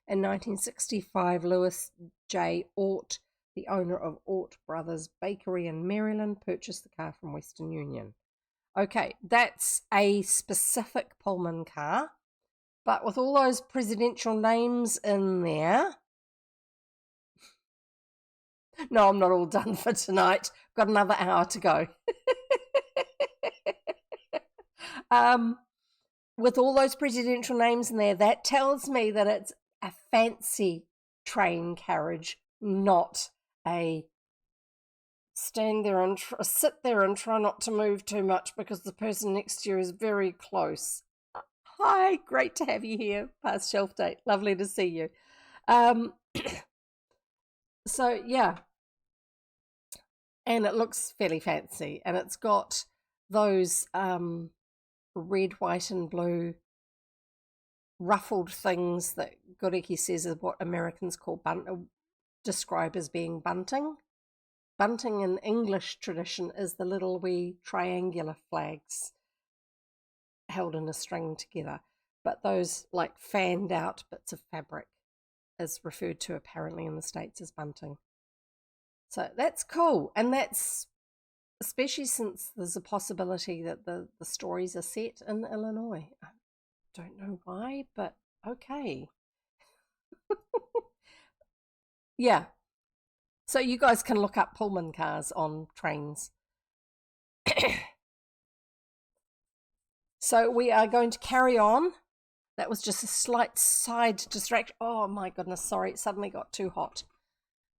In 1965, Lewis J. Ort, the owner of Ort Brothers Bakery in Maryland, purchased the car from Western Union. Okay, that's a specific Pullman car, but with all those presidential names in there. No, I'm not all done for tonight. Got another hour to go. With all those presidential names in there, that tells me that it's a fancy train carriage, not a sit there and try not to move too much because the person next to you is very close. Hi, great to have you here. Past shelf date. Lovely to see you. So, yeah. And it looks fairly fancy. And it's got those red, white, and blue ruffled things that Goreki says is what Americans describe as being bunting. Bunting in English tradition is the little wee triangular flags held in a string together. But those like fanned out bits of fabric is referred to apparently in the States as bunting. So that's cool. And that's especially since there's a possibility that the stories are set in Illinois. I don't know why, but okay. Yeah. So you guys can look up Pullman cars on trains. So we are going to carry on That was just a slight side distraction. Oh my goodness, sorry, it suddenly got too hot.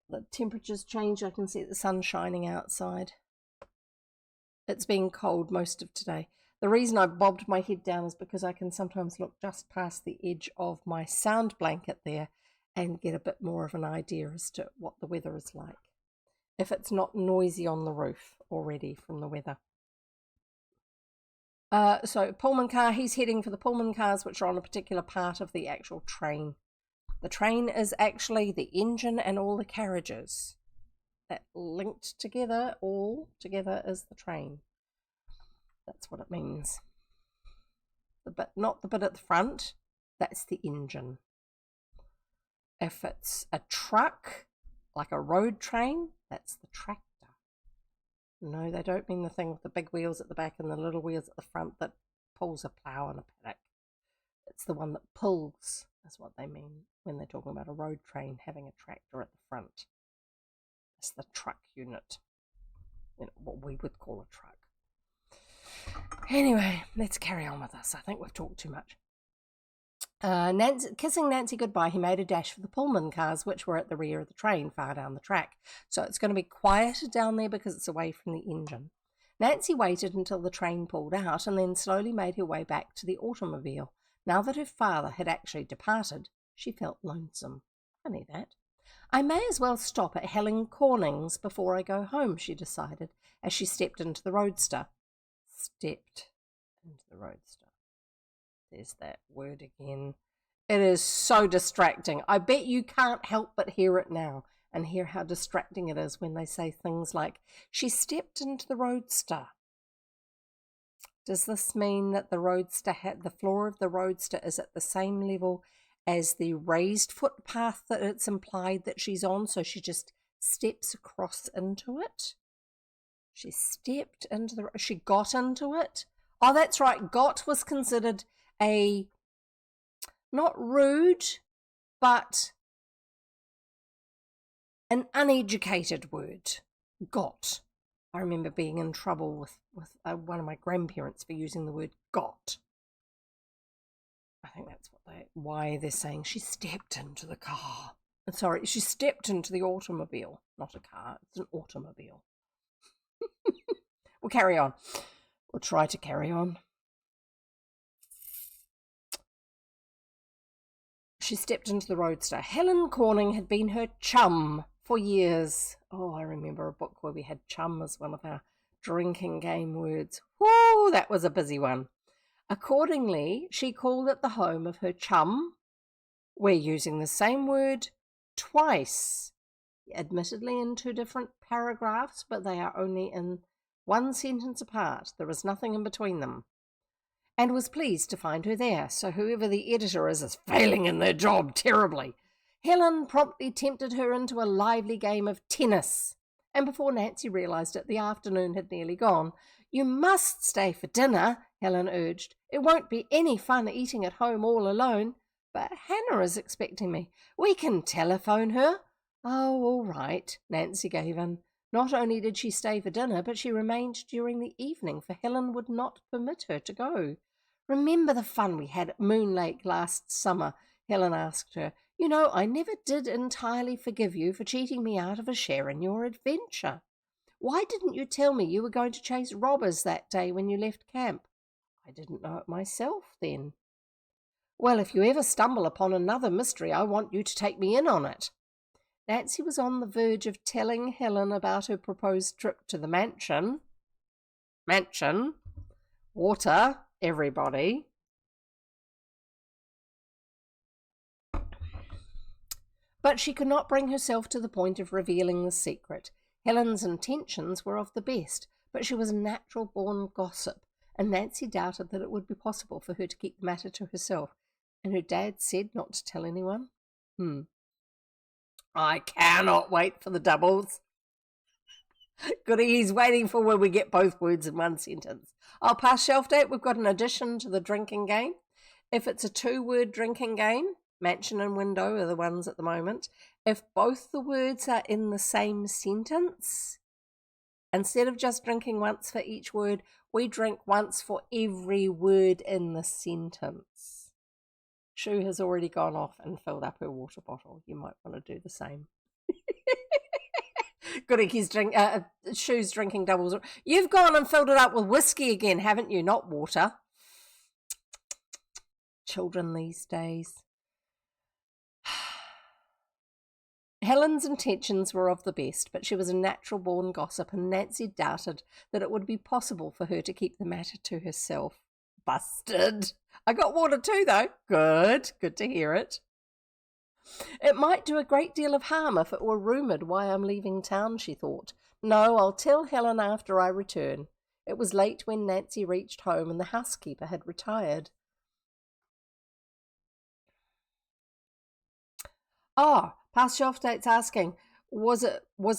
The temperature's changed. I can see the sun shining outside. It's been cold most of today. The reason I bobbed my head down is because I can sometimes look just past the edge of my sound blanket there and get a bit more of an idea as to what the weather is like, if it's not noisy on the roof already from the weather. So Pullman car, he's heading for the Pullman cars, which are on a particular part of the actual train. The train is actually the engine and all the carriages that linked together, all together is the train. That's what it means. The bit, not the bit at the front, that's the engine. If it's a truck, like a road train, that's the tractor. No, they don't mean the thing with the big wheels at the back and the little wheels at the front that pulls a plough and a paddock. It's the one that pulls, is what they mean when they're talking about a road train having a tractor at the front. It's the truck unit, what we would call a truck. Anyway, let's carry on with this. I think we've talked too much. Kissing Nancy goodbye, he made a dash for the Pullman cars, which were at the rear of the train, far down the track. So it's going to be quieter down there because it's away from the engine. Nancy waited until the train pulled out and then slowly made her way back to the automobile. Now that her father had actually departed, she felt lonesome. Funny that. I may as well stop at Helen Corning's before I go home, she decided, as she stepped into the roadster. Stepped into the roadster. There's that word again. It is so distracting. I bet you can't help but hear it now and hear how distracting it is when they say things like, she stepped into the roadster. Does this mean that the floor of the roadster is at the same level as the raised footpath that it's implied that she's on, so she just steps across into it? She stepped into she got into it? Oh, that's right. Got was considered not rude, but an uneducated word. Got. I remember being in trouble with one of my grandparents for using the word got. I think that's why they're saying she stepped into the car. Sorry, she stepped into the automobile. Not a car, it's an automobile. We'll carry on. We'll try to carry on. She stepped into the roadster. Helen Corning had been her chum for years. Oh, I remember a book where we had chum as one of our drinking game words. Whoo, that was a busy one. Accordingly, she called it the home of her chum. We're using the same word twice, admittedly in two different paragraphs, but they are only in one sentence apart. There is nothing in between them. And was pleased to find her there, so whoever the editor is failing in their job terribly. Helen promptly tempted her into a lively game of tennis, and before Nancy realised it, the afternoon had nearly gone. You must stay for dinner, Helen urged. It won't be any fun eating at home all alone. But Hannah is expecting me. We can telephone her. Oh, all right, Nancy gave in. Not only did she stay for dinner, but she remained during the evening, for Helen would not permit her to go. Remember the fun we had at Moon Lake last summer? Helen asked her. You know, I never did entirely forgive you for cheating me out of a share in your adventure. Why didn't you tell me you were going to chase robbers that day when you left camp? I didn't know it myself then. Well, if you ever stumble upon another mystery, I want you to take me in on it. Nancy was on the verge of telling Helen about her proposed trip to the mansion. Mansion. Water. Everybody. But she could not bring herself to the point of revealing the secret. Helen's intentions were of the best, but she was a natural-born gossip, and Nancy doubted that it would be possible for her to keep the matter to herself. And her dad said not to tell anyone. I cannot wait for the doubles. Goody, he's waiting for when we get both words in one sentence. I'll pass shelf date. We've got an addition to the drinking game. If it's a two-word drinking game, mansion and window are the ones at the moment. If both the words are in the same sentence, instead of just drinking once for each word, we drink once for every word in the sentence. Shoo has already gone off and filled up her water bottle. You might want to do the same. Shoo's drinking doubles. You've gone and filled it up with whiskey again, haven't you? Not water. Children these days. Helen's intentions were of the best, but she was a natural-born gossip, and Nancy doubted that it would be possible for her to keep the matter to herself. Busted. I got water too, though. Good to hear it. It might do a great deal of harm if it were rumoured why I'm leaving town, she thought. No, I'll tell Helen after I return. It was late when Nancy reached home and the housekeeper had retired. Past Shelf Date's asking, was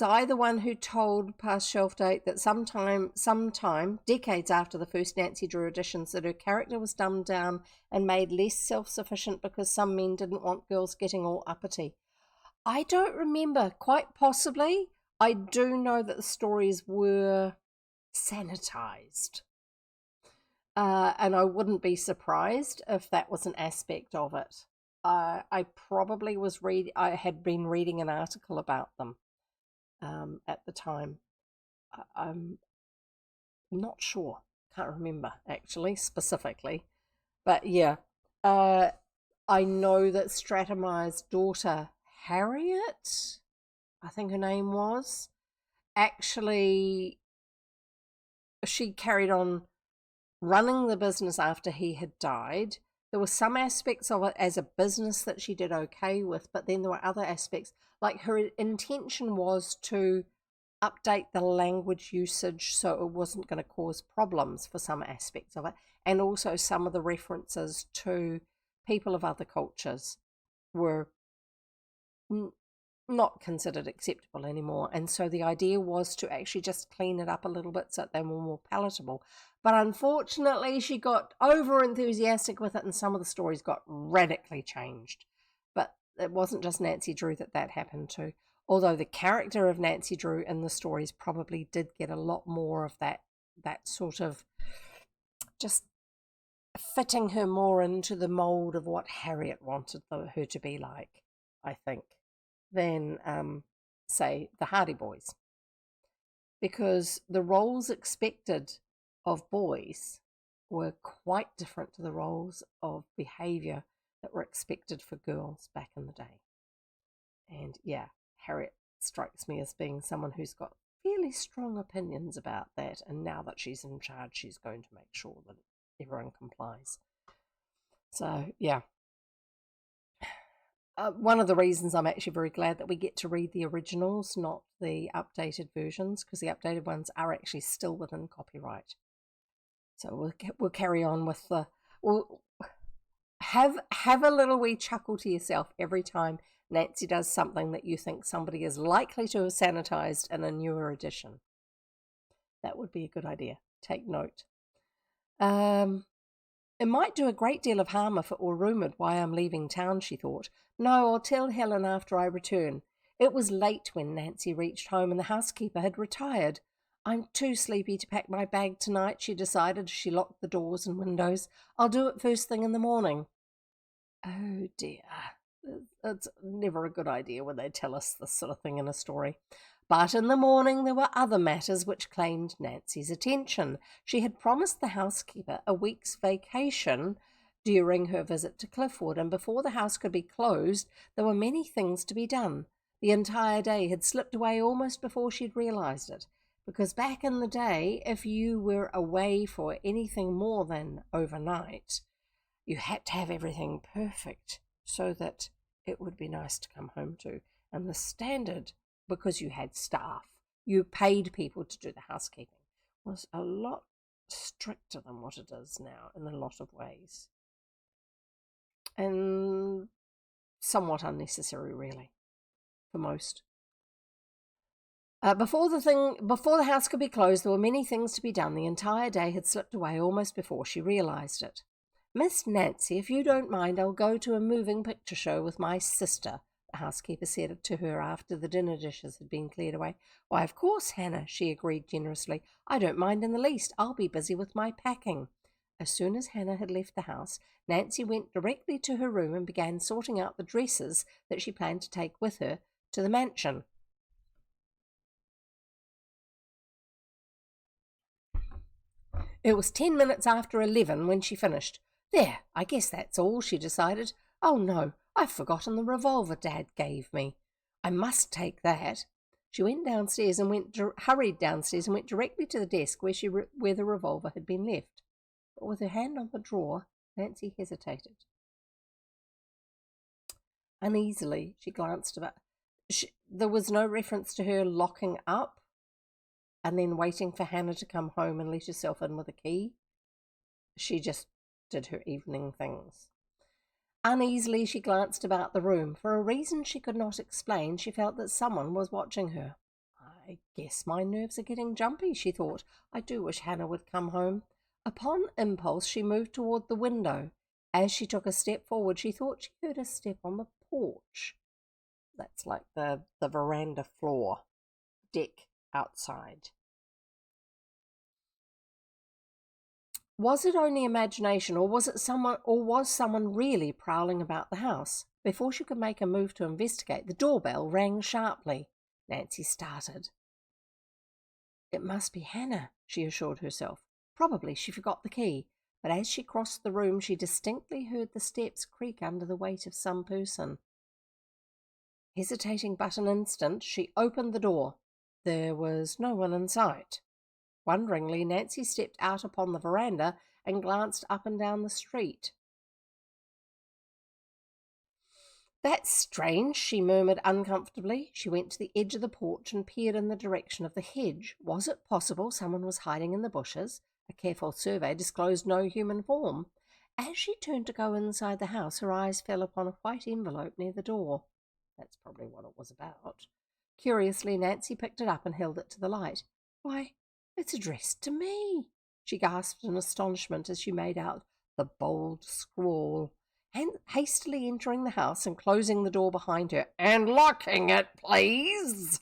I the one who told Past Shelf Date that sometime, decades after the first Nancy Drew editions, that her character was dumbed down and made less self-sufficient because some men didn't want girls getting all uppity? I don't remember. Quite possibly. I do know that the stories were sanitized. And I wouldn't be surprised if that was an aspect of it. I probably I had been reading an article about them at the time. I'm not sure. Can't remember actually specifically. But yeah, I know that Stratemeyer's daughter, Harriet, I think her name was, actually, she carried on running the business after he had died. There were some aspects of it as a business that she did okay with, but then there were other aspects, like her intention was to update the language usage so it wasn't going to cause problems for some aspects of it, and also some of the references to people of other cultures were not considered acceptable anymore, and so the idea was to actually just clean it up a little bit so that they were more palatable. But unfortunately, she got over enthusiastic with it, and some of the stories got radically changed. But it wasn't just Nancy Drew that happened to. Although the character of Nancy Drew in the stories probably did get a lot more of that sort of just fitting her more into the mold of what Harriet wanted her to be like, I think, than, say, the Hardy Boys. Because the roles expected of boys were quite different to the roles of behaviour that were expected for girls back in the day. And yeah, Harriet strikes me as being someone who's got fairly strong opinions about that, and now that she's in charge, she's going to make sure that everyone complies. So yeah, one of the reasons I'm actually very glad that we get to read the originals, not the updated versions, because the updated ones are actually still within copyright. So we'll carry on with we'll have a little wee chuckle to yourself every time Nancy does something that you think somebody is likely to have sanitized in a newer edition. That would be a good idea. Take note. It might do a great deal of harm if it were rumoured why I'm leaving town, she thought. No, I'll tell Helen after I return. It was late when Nancy reached home and the housekeeper had retired. I'm too sleepy to pack my bag tonight, she decided as she locked the doors and windows. I'll do it first thing in the morning. Oh dear. It's never a good idea when they tell us this sort of thing in a story. But in the morning there were other matters which claimed Nancy's attention. She had promised the housekeeper a week's vacation during her visit to Cliffwood, and before the house could be closed, there were many things to be done. The entire day had slipped away almost before she'd realised it, because back in the day, if you were away for anything more than overnight, you had to have everything perfect so that it would be nice to come home to. And the standard, because you had staff, you paid people to do the housekeeping, was a lot stricter than what it is now in a lot of ways. And somewhat unnecessary, really, for most. Before the house could be closed, there were many things to be done. The entire day had slipped away almost before she realised it. Miss Nancy, if you don't mind, I'll go to a moving picture show with my sister, the housekeeper said to her after the dinner dishes had been cleared away. Why, of course, Hannah, she agreed generously. I don't mind in the least. I'll be busy with my packing. As soon as Hannah had left the house, Nancy went directly to her room and began sorting out the dresses that she planned to take with her to the mansion. It was 10 minutes after 11 when she finished. There, I guess that's all, she decided. Oh no, I've forgotten the revolver Dad gave me. I must take that. She went downstairs and hurried downstairs and went directly to the desk where the revolver had been left. But with her hand on the drawer, Nancy hesitated. Uneasily, she glanced about. There was no reference to her locking up and then waiting for Hannah to come home and let herself in with a key. She just did her evening things. Uneasily, she glanced about the room. For a reason she could not explain, she felt that someone was watching her. I guess my nerves are getting jumpy, she thought. I do wish Hannah would come home. Upon impulse, she moved toward the window. As she took a step forward, she thought she heard a step on the porch. That's like the veranda floor, deck outside. Was it only imagination, or was someone really prowling about the house? Before she could make a move to investigate, the doorbell rang sharply. Nancy started. It must be Hannah, she assured herself. Probably she forgot the key, but as she crossed the room, she distinctly heard the steps creak under the weight of some person. Hesitating but an instant, she opened the door. There was no one in sight. Wonderingly, Nancy stepped out upon the veranda and glanced up and down the street. That's strange, she murmured uncomfortably. She went to the edge of the porch and peered in the direction of the hedge. Was it possible someone was hiding in the bushes? A careful survey disclosed no human form. As she turned to go inside the house, her eyes fell upon a white envelope near the door. That's probably what it was about. Curiously, Nancy picked it up and held it to the light. Why, it's addressed to me, she gasped in astonishment as she made out the bold scrawl. And hastily entering the house and closing the door behind her, and locking it, please.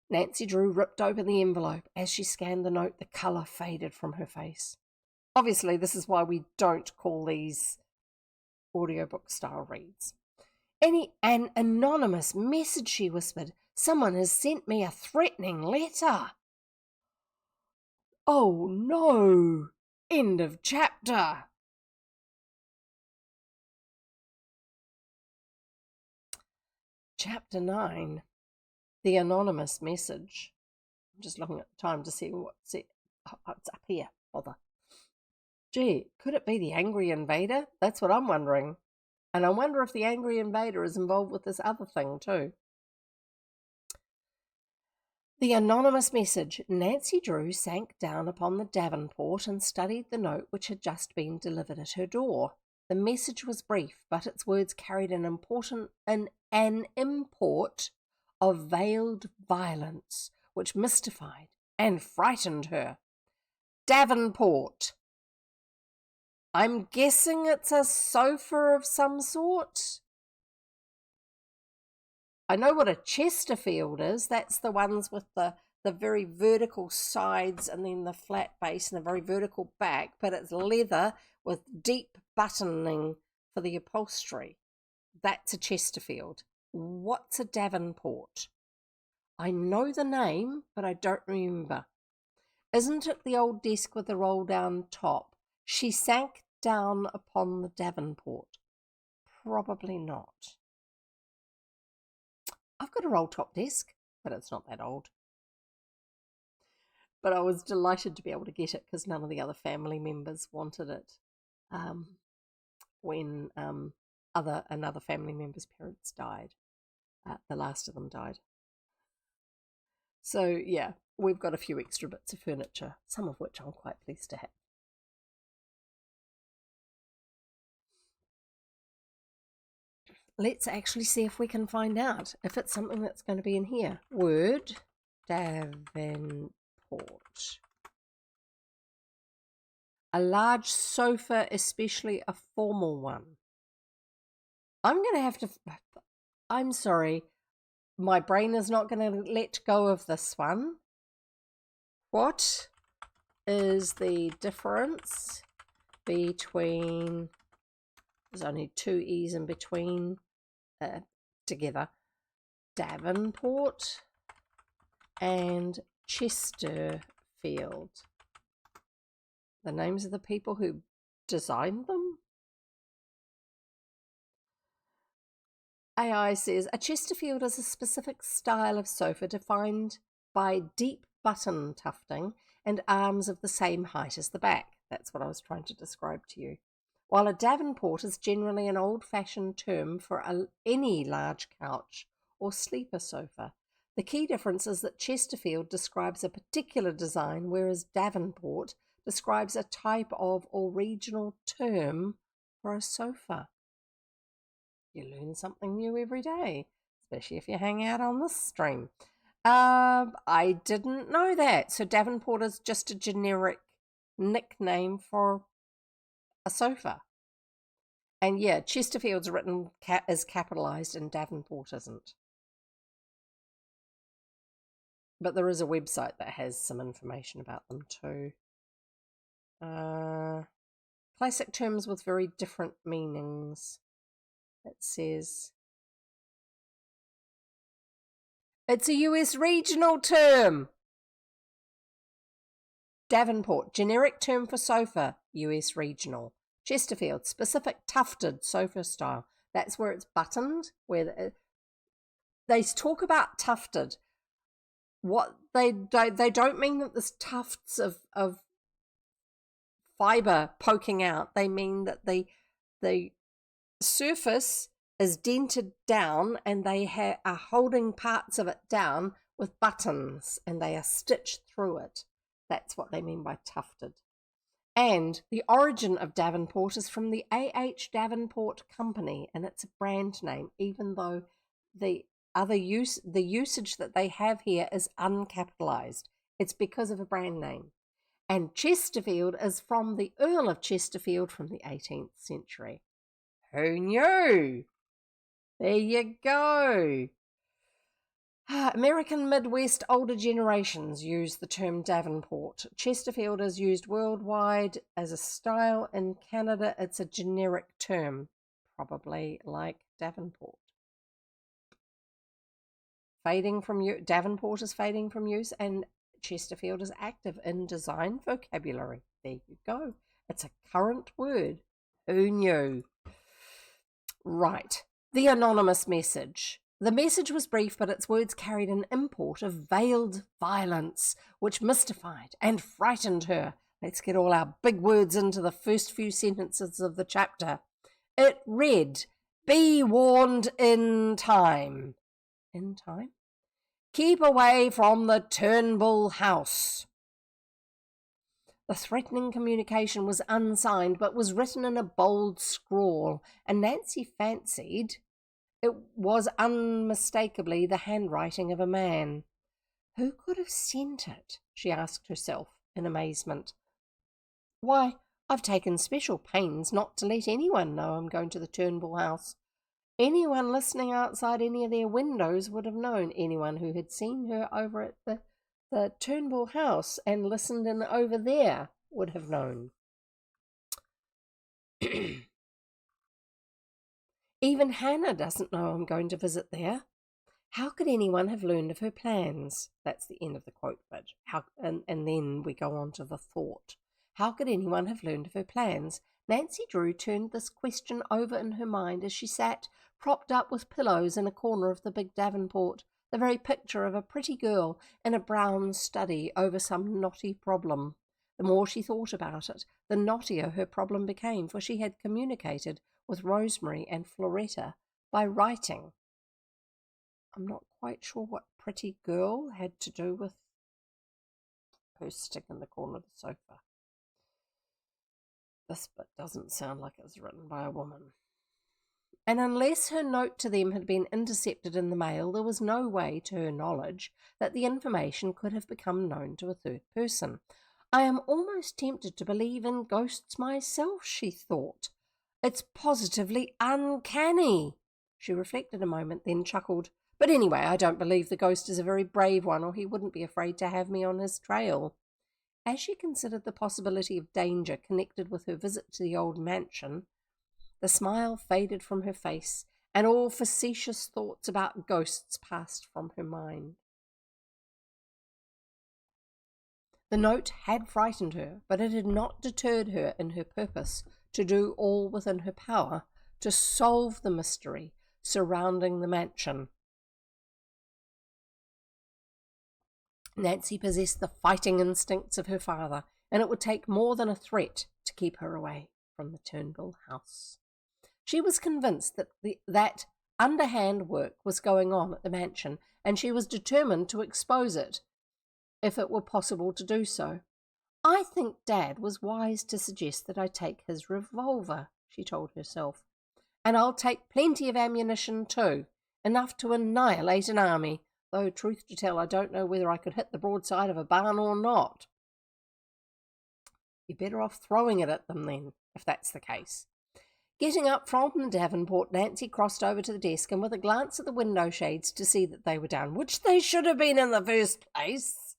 Nancy Drew ripped open the envelope. As she scanned the note, the colour faded from her face. Obviously, this is why we don't call these audiobook-style reads. An anonymous message, she whispered. Someone has sent me a threatening letter. Oh, no. End of chapter. Chapter 9. The anonymous message. I'm just looking at the time to see what's it. Oh, it's up here. Bother. Gee, could it be the angry invader? That's what I'm wondering. And I wonder if the angry invader is involved with this other thing too. The anonymous message. Nancy Drew sank down upon the davenport and studied the note which had just been delivered at her door. The message was brief, but its words carried an import of veiled violence, which mystified and frightened her. Davenport. I'm guessing it's a sofa of some sort. I know what a Chesterfield is. That's the ones with the very vertical sides and then the flat base and the very vertical back, but it's leather with deep buttoning for the upholstery. That's a Chesterfield. What's a Davenport? I know the name, but I don't remember. Isn't it the old desk with the roll-down top? She sank down upon the Davenport. Probably not. I've got a roll-top desk, but it's not that old. But I was delighted to be able to get it because none of the other family members wanted it when another family member's parents died. The last of them died. So, yeah, we've got a few extra bits of furniture, some of which I'm quite pleased to have. Let's actually see if we can find out if it's something that's going to be in here. Word, Davenport. A large sofa, especially a formal one. I'm going to have to... I'm sorry. My brain is not going to let go of this one. What is the difference between, there's only two E's in between together, Davenport and Chesterfield? The names of the people who designed them? AI says, a Chesterfield is a specific style of sofa defined by deep button tufting and arms of the same height as the back. That's what I was trying to describe to you. While a Davenport is generally an old-fashioned term for any large couch or sleeper sofa. The key difference is that Chesterfield describes a particular design, whereas Davenport describes a type of or regional term for a sofa. You learn something new every day, especially if you hang out on this stream. I didn't know that. So Davenport is just a generic nickname for a sofa. And yeah, Chesterfield's written is capitalized and Davenport isn't. But there is a website that has some information about them too. Classic terms with very different meanings. It says it's a US regional term. Davenport, generic term for sofa, US regional. Chesterfield, specific tufted sofa style. That's where it's buttoned. Where they talk about tufted. What they don't mean that there's tufts of fiber poking out. They mean that the surface is dented down and they are holding parts of it down with buttons and they are stitched through it. That's what they mean by tufted. And the origin of Davenport is from the A.H. Davenport Company, and it's a brand name, even though the usage that they have here is uncapitalized. It's because of a brand name. And Chesterfield is from the Earl of Chesterfield from the 18th century. Who knew? There you go. American Midwest older generations use the term Davenport. Chesterfield is used worldwide as a style. In Canada, it's a generic term, probably like Davenport. Davenport is fading from use, and Chesterfield is active in design vocabulary. There you go. It's a current word. Who knew? Right. The anonymous message. The message was brief, but its words carried an import of veiled violence, which mystified and frightened her. Let's get all our big words into the first few sentences of the chapter. It read, "Be warned in time." In time? "Keep away from the Turnbull house." The threatening communication was unsigned, but was written in a bold scrawl, and Nancy fancied it was unmistakably the handwriting of a man. Who could have sent it? She asked herself in amazement. Why, I've taken special pains not to let anyone know I'm going to the Turnbull house. Anyone listening outside any of their windows would have known. Anyone who had seen her over at the Turnbull house and listened in over there would have known. Even Hannah doesn't know I'm going to visit there. How could anyone have learned of her plans? That's the end of the quote, but and then we go on to the thought. How could anyone have learned of her plans? Nancy Drew turned this question over in her mind as she sat, propped up with pillows in a corner of the big Davenport, the very picture of a pretty girl in a brown study over some knotty problem. The more she thought about it, the knottier her problem became, for she had communicated with Rosemary and Floretta by writing. I'm not quite sure what pretty girl had to do with her stick in the corner of the sofa. This bit doesn't sound like it was written by a woman. And unless her note to them had been intercepted in the mail, there was no way, to her knowledge, that the information could have become known to a third person. I am almost tempted to believe in ghosts myself, she thought. It's positively uncanny. She reflected a moment, then chuckled. But anyway, I don't believe the ghost is a very brave one, or he wouldn't be afraid to have me on his trail. As she considered the possibility of danger connected with her visit to the old mansion, the smile faded from her face, and all facetious thoughts about ghosts passed from her mind. The note had frightened her, but it had not deterred her in her purpose to do all within her power to solve the mystery surrounding the mansion. Nancy possessed the fighting instincts of her father, and it would take more than a threat to keep her away from the Turnbull house. She was convinced that underhand work was going on at the mansion, and she was determined to expose it, if it were possible to do so. "I think Dad was wise to suggest that I take his revolver," she told herself. "And I'll take plenty of ammunition too, enough to annihilate an army, though truth to tell I don't know whether I could hit the broadside of a barn or not." "You're better off throwing it at them then, if that's the case." Getting up from the Davenport, Nancy crossed over to the desk and with a glance at the window shades to see that they were down, which they should have been in the first place,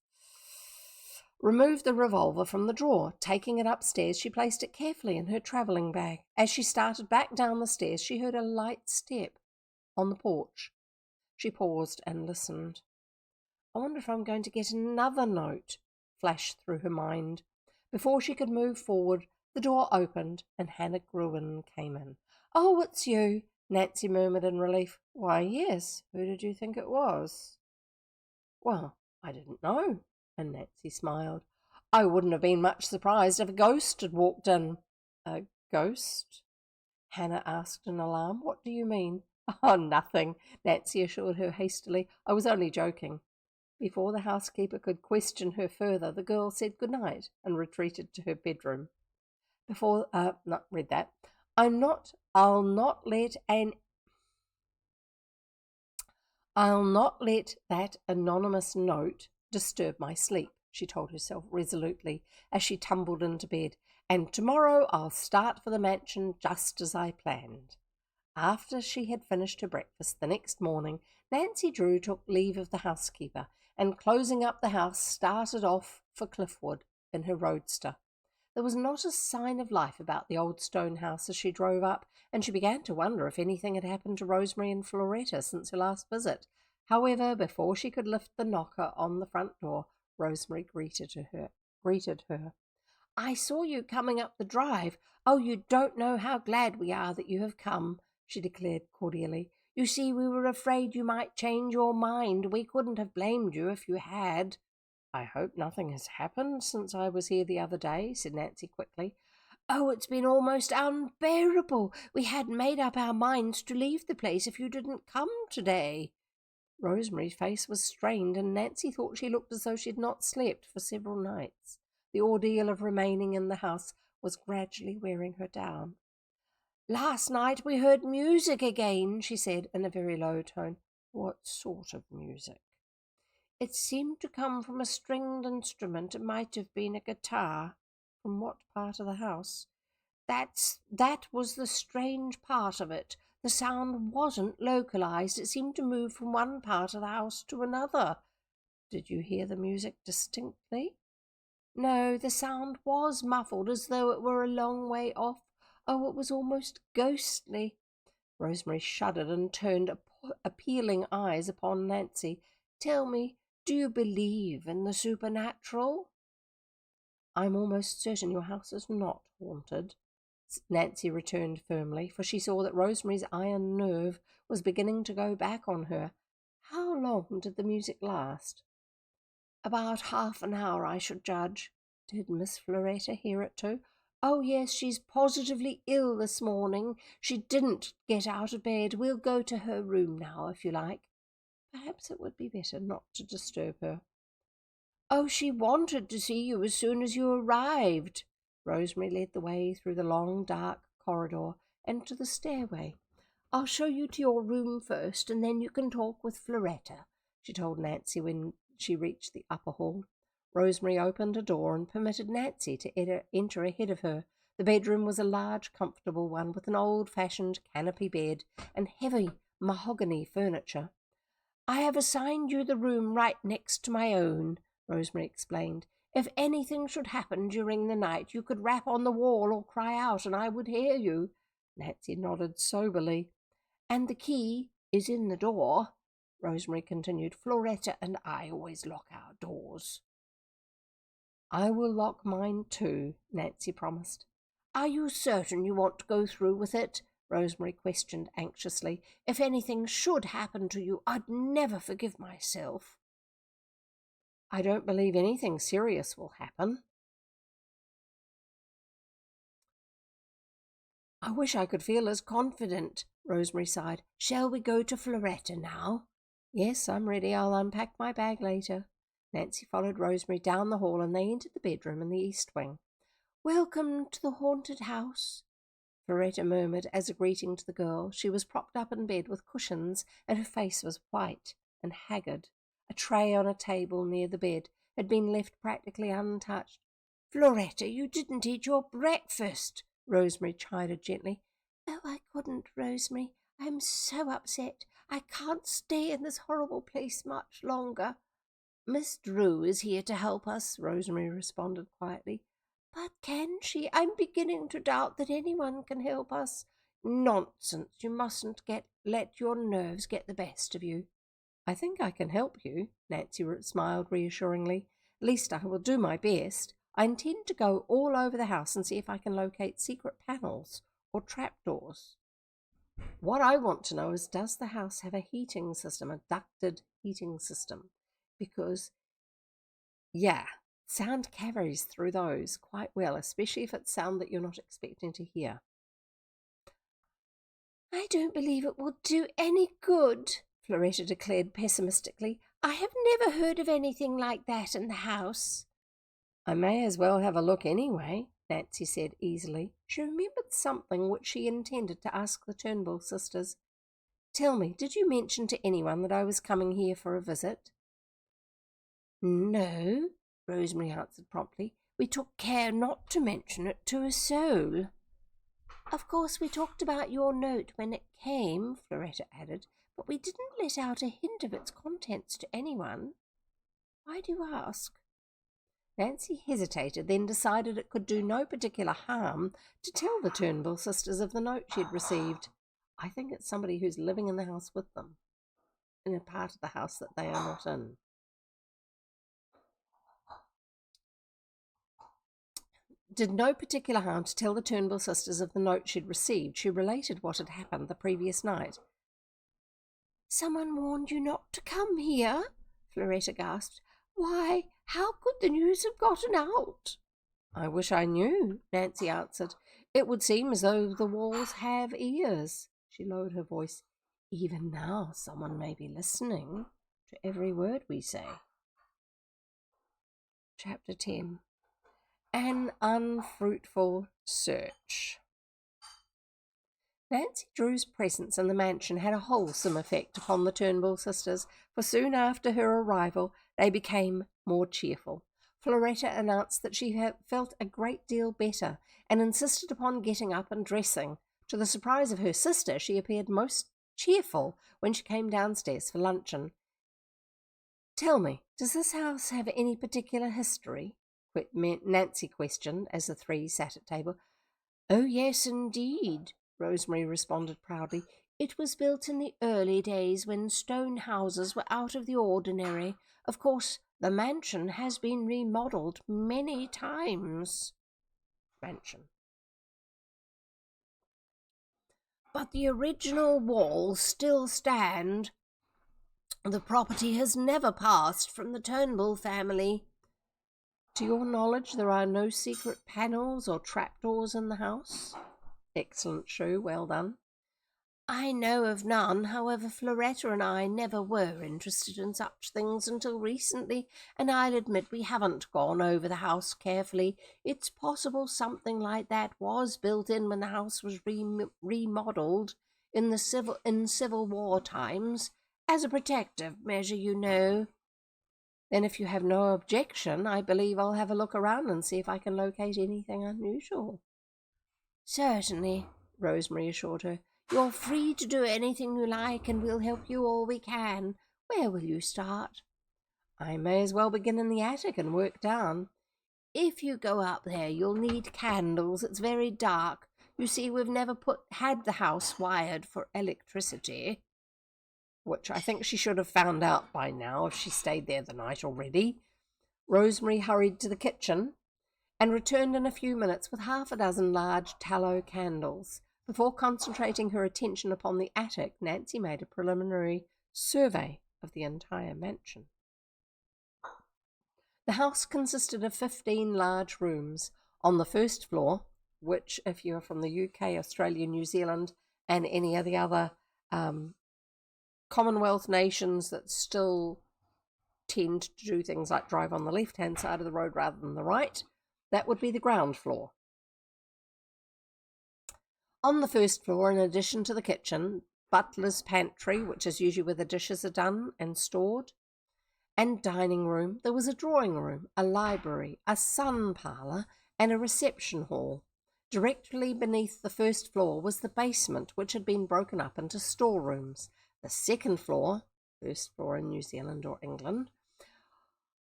removed the revolver from the drawer. Taking it upstairs, she placed it carefully in her travelling bag. As she started back down the stairs, she heard a light step on the porch. She paused and listened. "I wonder if I'm going to get another note," flashed through her mind. Before she could move forward, the door opened and Hannah Gruen came in. "Oh, it's you," Nancy murmured in relief. "Why, yes. Who did you think it was?" "Well, I didn't know," and Nancy smiled. "I wouldn't have been much surprised if a ghost had walked in." "A ghost?" Hannah asked in alarm. "What do you mean?" "Oh, nothing," Nancy assured her hastily. "I was only joking." Before the housekeeper could question her further, the girl said good night and retreated to her bedroom. Not read that. I'll not let that anonymous note disturb my sleep, she told herself resolutely as she tumbled into bed. And tomorrow I'll start for the mansion just as I planned. After she had finished her breakfast the next morning, Nancy Drew took leave of the housekeeper and, closing up the house, started off for Cliffwood in her roadster. There was not a sign of life about the old stone house as she drove up, and she began to wonder if anything had happened to Rosemary and Floretta since her last visit. However, before she could lift the knocker on the front door, Rosemary greeted her. "I saw you coming up the drive. Oh, you don't know how glad we are that you have come," she declared cordially. "You see, we were afraid you might change your mind. We couldn't have blamed you if you had." "I hope nothing has happened since I was here the other day," said Nancy quickly. "Oh, it's been almost unbearable. We had made up our minds to leave the place if you didn't come today." Rosemary's face was strained, and Nancy thought she looked as though she had not slept for several nights. The ordeal of remaining in the house was gradually wearing her down. "Last night we heard music again," she said in a very low tone. "What sort of music?" "It seemed to come from a stringed instrument. It might have been a guitar." "From what part of the house?" That was the strange part of it. The sound wasn't localized. It seemed to move from one part of the house to another." "Did you hear the music distinctly?" "No, the sound was muffled, as though it were a long way off. Oh, it was almost ghostly." Rosemary shuddered and turned appealing eyes upon Nancy. "Tell me, do you believe in the supernatural?" "I'm almost certain your house is not haunted," Nancy returned firmly, for she saw that Rosemary's iron nerve was beginning to go back on her. "How long did the music last?" "About half an hour, I should judge." "Did Miss Floretta hear it too?" "Oh, yes, she's positively ill this morning. She didn't get out of bed. We'll go to her room now, if you like." "Perhaps it would be better not to disturb her." "Oh, she wanted to see you as soon as you arrived." Rosemary led the way through the long, dark corridor and to the stairway. "I'll show you to your room first, and then you can talk with Floretta," she told Nancy when she reached the upper hall. Rosemary opened a door and permitted Nancy to enter ahead of her. The bedroom was a large, comfortable one with an old-fashioned canopy bed and heavy mahogany furniture. "I have assigned you the room right next to my own," Rosemary explained. If anything should happen during the night, you could rap on the wall or cry out, and I would hear you." Nancy nodded soberly. "And the key is in the door," Rosemary continued. "Floretta and I always lock our doors." "I will lock mine too," Nancy promised. "Are you certain you want to go through with it?" Rosemary questioned anxiously. "If anything should happen to you, I'd never forgive myself." "I don't believe anything serious will happen." "I wish I could feel as confident," Rosemary sighed. "Shall we go to Floretta now?" "Yes, I'm ready. I'll unpack my bag later." Nancy followed Rosemary down the hall, and they entered the bedroom in the east wing. "Welcome to the haunted house," Floretta murmured as a greeting to the girl. She was propped up in bed with cushions, and her face was white and haggard. A tray on a table near the bed had been left practically untouched. "Floretta, you didn't eat your breakfast," Rosemary chided gently. "Oh, I couldn't, Rosemary. I'm so upset. I can't stay in this horrible place much longer." "Miss Drew is here to help us," Rosemary responded quietly. "But can she? I'm beginning to doubt that anyone can help us." "Nonsense. You mustn't let your nerves get the best of you." "I think I can help you," Nancy smiled reassuringly. "At least I will do my best. I intend to go all over the house and see if I can locate secret panels or trapdoors. What I want to know is, does the house have a heating system, a ducted heating system? Because, yeah, sound carries through those quite well, especially if it's sound that you're not expecting to hear." "I don't believe it will do any good," Floretta declared pessimistically. "I have never heard of anything like that in the house." "I may as well have a look anyway," Nancy said easily. She remembered something which she intended to ask the Turnbull sisters. "Tell me, did you mention to anyone that I was coming here for a visit?" "No," Rosemary answered promptly. "We took care not to mention it to a soul." "Of course we talked about your note when it came," Floretta added, "but we didn't let out a hint of its contents to anyone. Why do you ask?" Nancy hesitated, then decided it could do no particular harm to tell the Turnbull sisters of the note she'd received. "I think it's somebody who's living in the house with them, in a part of the house that they are not in." Did no particular harm to tell the Turnbull sisters of the note she'd received. She related what had happened the previous night. "Someone warned you not to come here?" Floretta gasped. "Why, how could the news have gotten out?" "I wish I knew," Nancy answered. "It would seem as though the walls have ears." She lowered her voice. "Even now someone may be listening to every word we say." Chapter 10. An Unfruitful Search. Nancy Drew's presence in the mansion had a wholesome effect upon the Turnbull sisters, for soon after her arrival they became more cheerful. Floretta announced that she had felt a great deal better, and insisted upon getting up and dressing. To the surprise of her sister, she appeared most cheerful when she came downstairs for luncheon. "Tell me, does this house have any particular history?" Nancy questioned as the three sat at table. "Oh, yes, indeed," Rosemary responded proudly. "It was built in the early days when stone houses were out of the ordinary. Of course, the mansion has been remodeled many times." Mansion. "But the original walls still stand. The property has never passed from the Turnbull family." "To your knowledge, there are no secret panels or trapdoors in the house?" "Excellent, Shrew. Well done." "I know of none. However, Floretta and I never were interested in such things until recently, and I'll admit we haven't gone over the house carefully. It's possible something like that was built in when the house was remodeled in Civil War times, as a protective measure, you know." "Then if you have no objection, I believe I'll have a look around and see if I can locate anything unusual." "Certainly," Rosemary assured her. "You're free to do anything you like, and we'll help you all we can. Where will you start?" "I may as well begin in the attic and work down. If you go up there, you'll need candles. It's very dark. You see, we've never had the house wired for electricity, which I think she should have found out by now if she stayed there the night already. Rosemary hurried to the kitchen and returned in a few minutes with half a dozen large tallow candles. Before concentrating her attention upon the attic, Nancy made a preliminary survey of the entire mansion. The house consisted of 15 large rooms. On the first floor, which, if you're from the UK, Australia, New Zealand, and any of the other Commonwealth nations that still tend to do things like drive on the left-hand side of the road rather than the right, that would be the ground floor. On the first floor, in addition to the kitchen, butler's pantry, which is usually where the dishes are done and stored, and dining room, there was a drawing room, a library, a sun parlour, and a reception hall. Directly beneath the first floor was the basement, which had been broken up into storerooms. The second floor, first floor in New Zealand or England,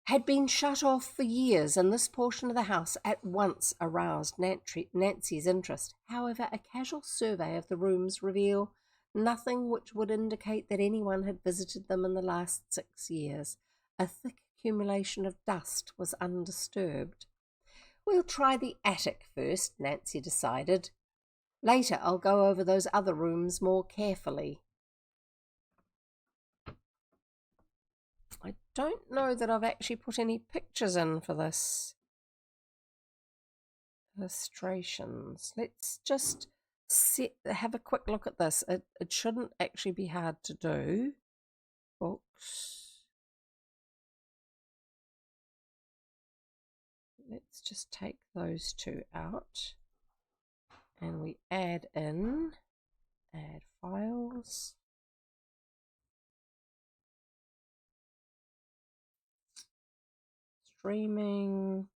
had been shut off for years, and this portion of the house at once aroused Nancy's interest. However, a casual survey of the rooms revealed nothing which would indicate that anyone had visited them in the last 6 years. A thick accumulation of dust was undisturbed. We'll try the attic first, Nancy decided. Later I'll go over those other rooms more carefully. I don't know that I've actually put any pictures in for this. Illustrations. Let's just have a quick look at this. It shouldn't actually be hard to do. Books. Let's just take those two out. And we add files. Streaming,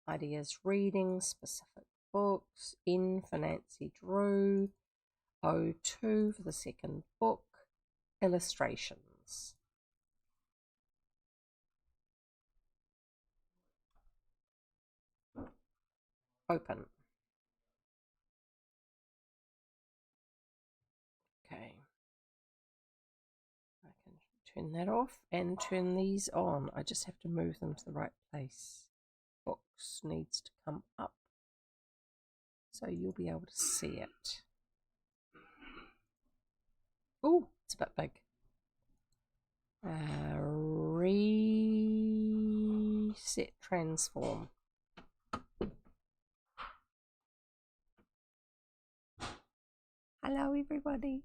ideas reading, specific books, in for Nancy Drew, O2 for the second book, illustrations. Open. Okay. I can turn that off and turn these on. I just have to move them to the right place. Books needs to come up so you'll be able to see it. Oh, it's a bit big. Reset transform. Hello, everybody.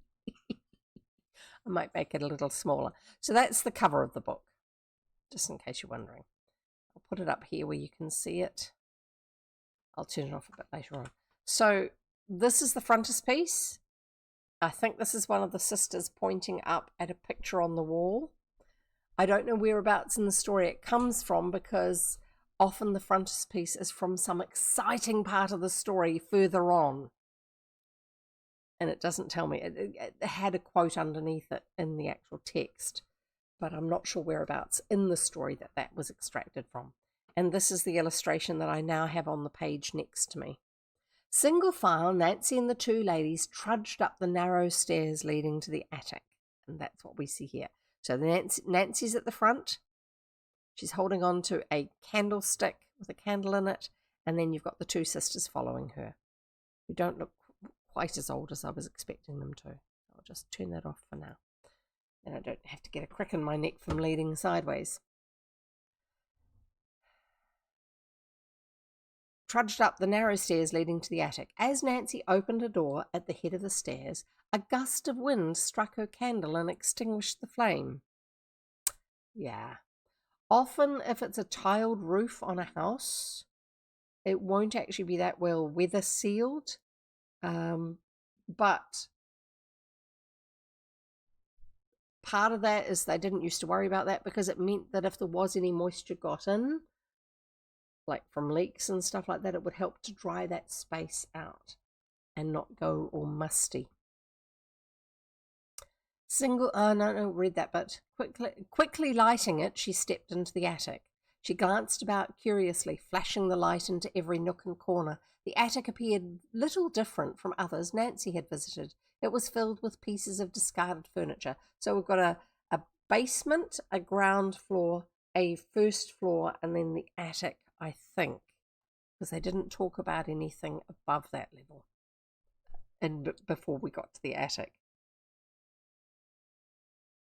I might make it a little smaller. So that's the cover of the book, just in case you're wondering. I'll put it up here where you can see it. I'll turn it off a bit later on. So this is the frontispiece. I think this is one of the sisters pointing up at a picture on the wall. I don't know whereabouts in the story it comes from, because often the frontispiece is from some exciting part of the story further on. And it doesn't tell me. It had a quote underneath it in the actual text, but I'm not sure whereabouts in the story that was extracted from. And this is the illustration that I now have on the page next to me. Single file, Nancy and the two ladies trudged up the narrow stairs leading to the attic. And that's what we see here. So Nancy's at the front. She's holding on to a candlestick with a candle in it. And then you've got the two sisters following her, who don't look quite as old as I was expecting them to. I'll just turn that off for now. And I don't have to get a crick in my neck from leaning sideways. Trudged up the narrow stairs leading to the attic. As Nancy opened a door at the head of the stairs, a gust of wind struck her candle and extinguished the flame. Yeah. Often, if it's a tiled roof on a house, it won't actually be that well weather sealed. But part of that is they didn't used to worry about that, because it meant that if there was any moisture got in, like from leaks and stuff like that, it would help to dry that space out and not go all musty. Read that bit. Quickly lighting it, she stepped into the attic. She glanced about curiously, flashing the light into every nook and corner. The attic appeared little different from others Nancy had visited. It was filled with pieces of discarded furniture. So we've got a basement, a ground floor, a first floor, and then the attic, I think, because they didn't talk about anything above that level and before we got to the attic.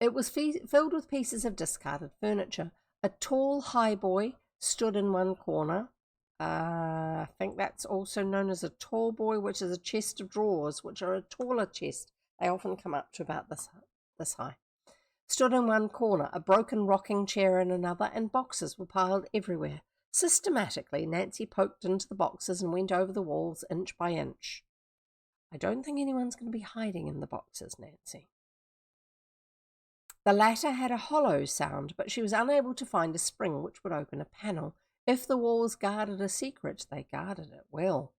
It was filled with pieces of discarded furniture. A tall highboy stood in one corner. I think that's also known as a tall boy, which is a chest of drawers, which are a taller chest. They often come up to about this high. Stood in one corner, a broken rocking chair in another, and boxes were piled everywhere. Systematically, Nancy poked into the boxes and went over the walls inch by inch. I don't think anyone's going to be hiding in the boxes, Nancy. The latter had a hollow sound, but she was unable to find a spring which would open a panel. If the walls guarded a secret, they guarded it well.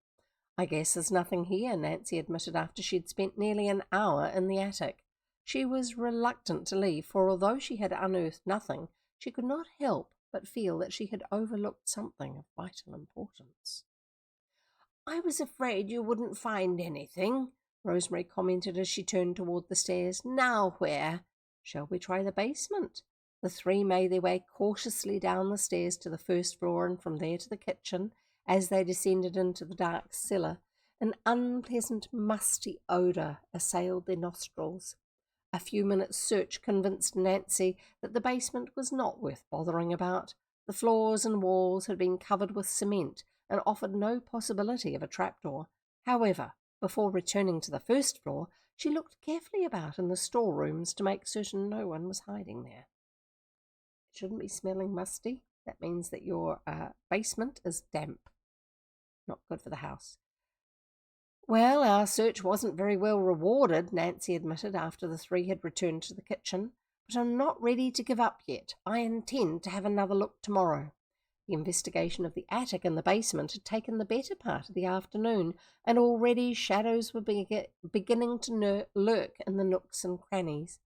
I guess there's nothing here, Nancy admitted after she'd spent nearly an hour in the attic. She was reluctant to leave, for although she had unearthed nothing, she could not help but feel that she had overlooked something of vital importance. I was afraid you wouldn't find anything, Rosemary commented as she turned toward the stairs. Now where? Shall we try the basement? The three made their way cautiously down the stairs to the first floor and from there to the kitchen. As they descended into the dark cellar, an unpleasant, musty odour assailed their nostrils. A few minutes' search convinced Nancy that the basement was not worth bothering about. The floors and walls had been covered with cement and offered no possibility of a trapdoor. However, before returning to the first floor, she looked carefully about in the storerooms to make certain no one was hiding there. It shouldn't be smelling musty. That means that your basement is damp. Not good for the house. Well, our search wasn't very well rewarded, Nancy admitted after the three had returned to the kitchen, but I'm not ready to give up yet. I intend to have another look tomorrow. The investigation of the attic and the basement had taken the better part of the afternoon, and already shadows were beginning to lurk in the nooks and crannies.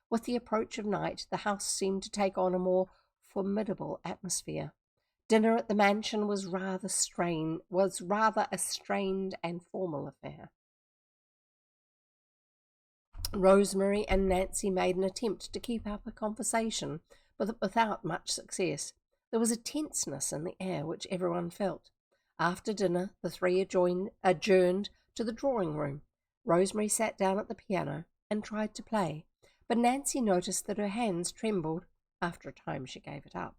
With the approach of night, the house seemed to take on a more formidable atmosphere. Dinner at the mansion was rather a strained and formal affair. Rosemary and Nancy made an attempt to keep up a conversation, but without much success. There was a tenseness in the air which everyone felt. After dinner, the three adjourned to the drawing room. Rosemary sat down at the piano and tried to play, but Nancy noticed that her hands trembled. After a time, she gave it up.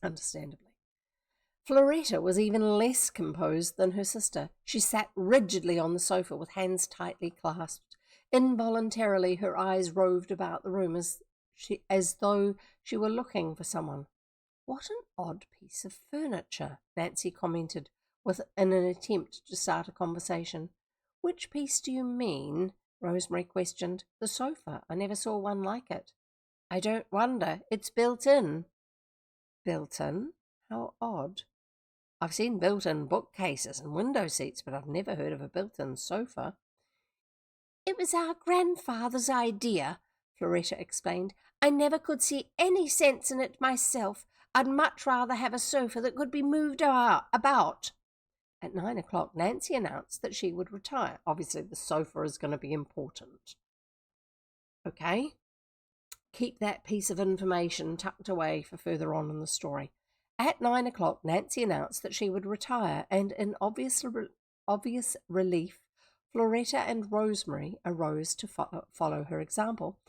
Understandably. Floretta was even less composed than her sister. She sat rigidly on the sofa with hands tightly clasped. Involuntarily, her eyes roved about the room as though she were looking for someone. What an odd piece of furniture, Nancy commented in an attempt to start a conversation. Which piece do you mean? Rosemary questioned. The sofa. I never saw one like it. I don't wonder. It's built in. Built in? How odd. I've seen built-in bookcases and window seats, but I've never heard of a built-in sofa. It was our grandfather's idea, Floretta explained. I never could see any sense in it myself. I'd much rather have a sofa that could be moved about. At 9 o'clock, Nancy announced that she would retire. Obviously, the sofa is going to be important. Okay? Keep that piece of information tucked away for further on in the story. At 9 o'clock, Nancy announced that she would retire, and in obvious relief, Floretta and Rosemary arose to follow her example.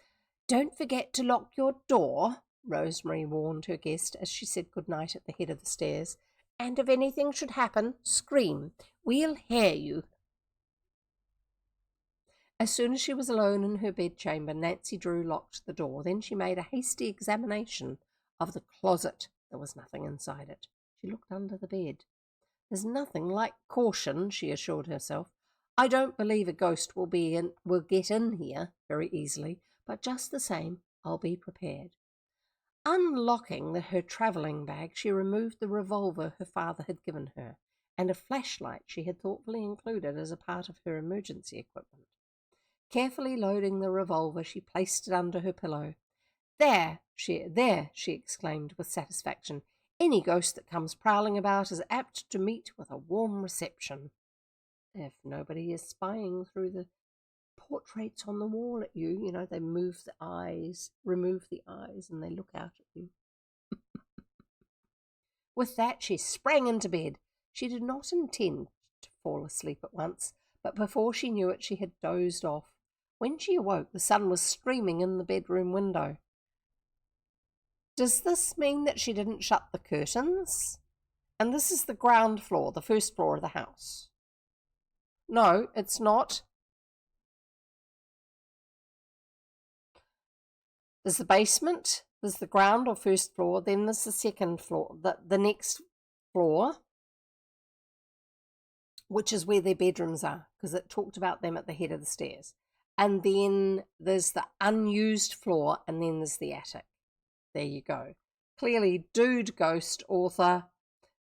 Don't forget to lock your door, Rosemary warned her guest as she said goodnight at the head of the stairs. And if anything should happen, scream. We'll hear you. As soon as she was alone in her bedchamber, Nancy Drew locked the door. Then she made a hasty examination of the closet. There was nothing inside it. She looked under the bed. There's nothing like caution, she assured herself. I don't believe a ghost will get in here very easily, but just the same, I'll be prepared. Unlocking her travelling bag, she removed the revolver her father had given her, and a flashlight she had thoughtfully included as a part of her emergency equipment. Carefully loading the revolver, she placed it under her pillow. There, she exclaimed with satisfaction. Any ghost that comes prowling about is apt to meet with a warm reception. If nobody is spying through the portraits on the wall at you, you know, they remove the eyes, and they look out at you. With that, she sprang into bed. She did not intend to fall asleep at once, but before she knew it, she had dozed off. When she awoke, the sun was streaming in the bedroom window. Does this mean that she didn't shut the curtains? And this is the ground floor, the first floor of the house. No, it's not. There's the basement, there's the ground or first floor, then there's the second floor, the next floor, which is where their bedrooms are, because it talked about them at the head of the stairs. And then there's the unused floor, and then there's the attic. There you go. Clearly, dude ghost author.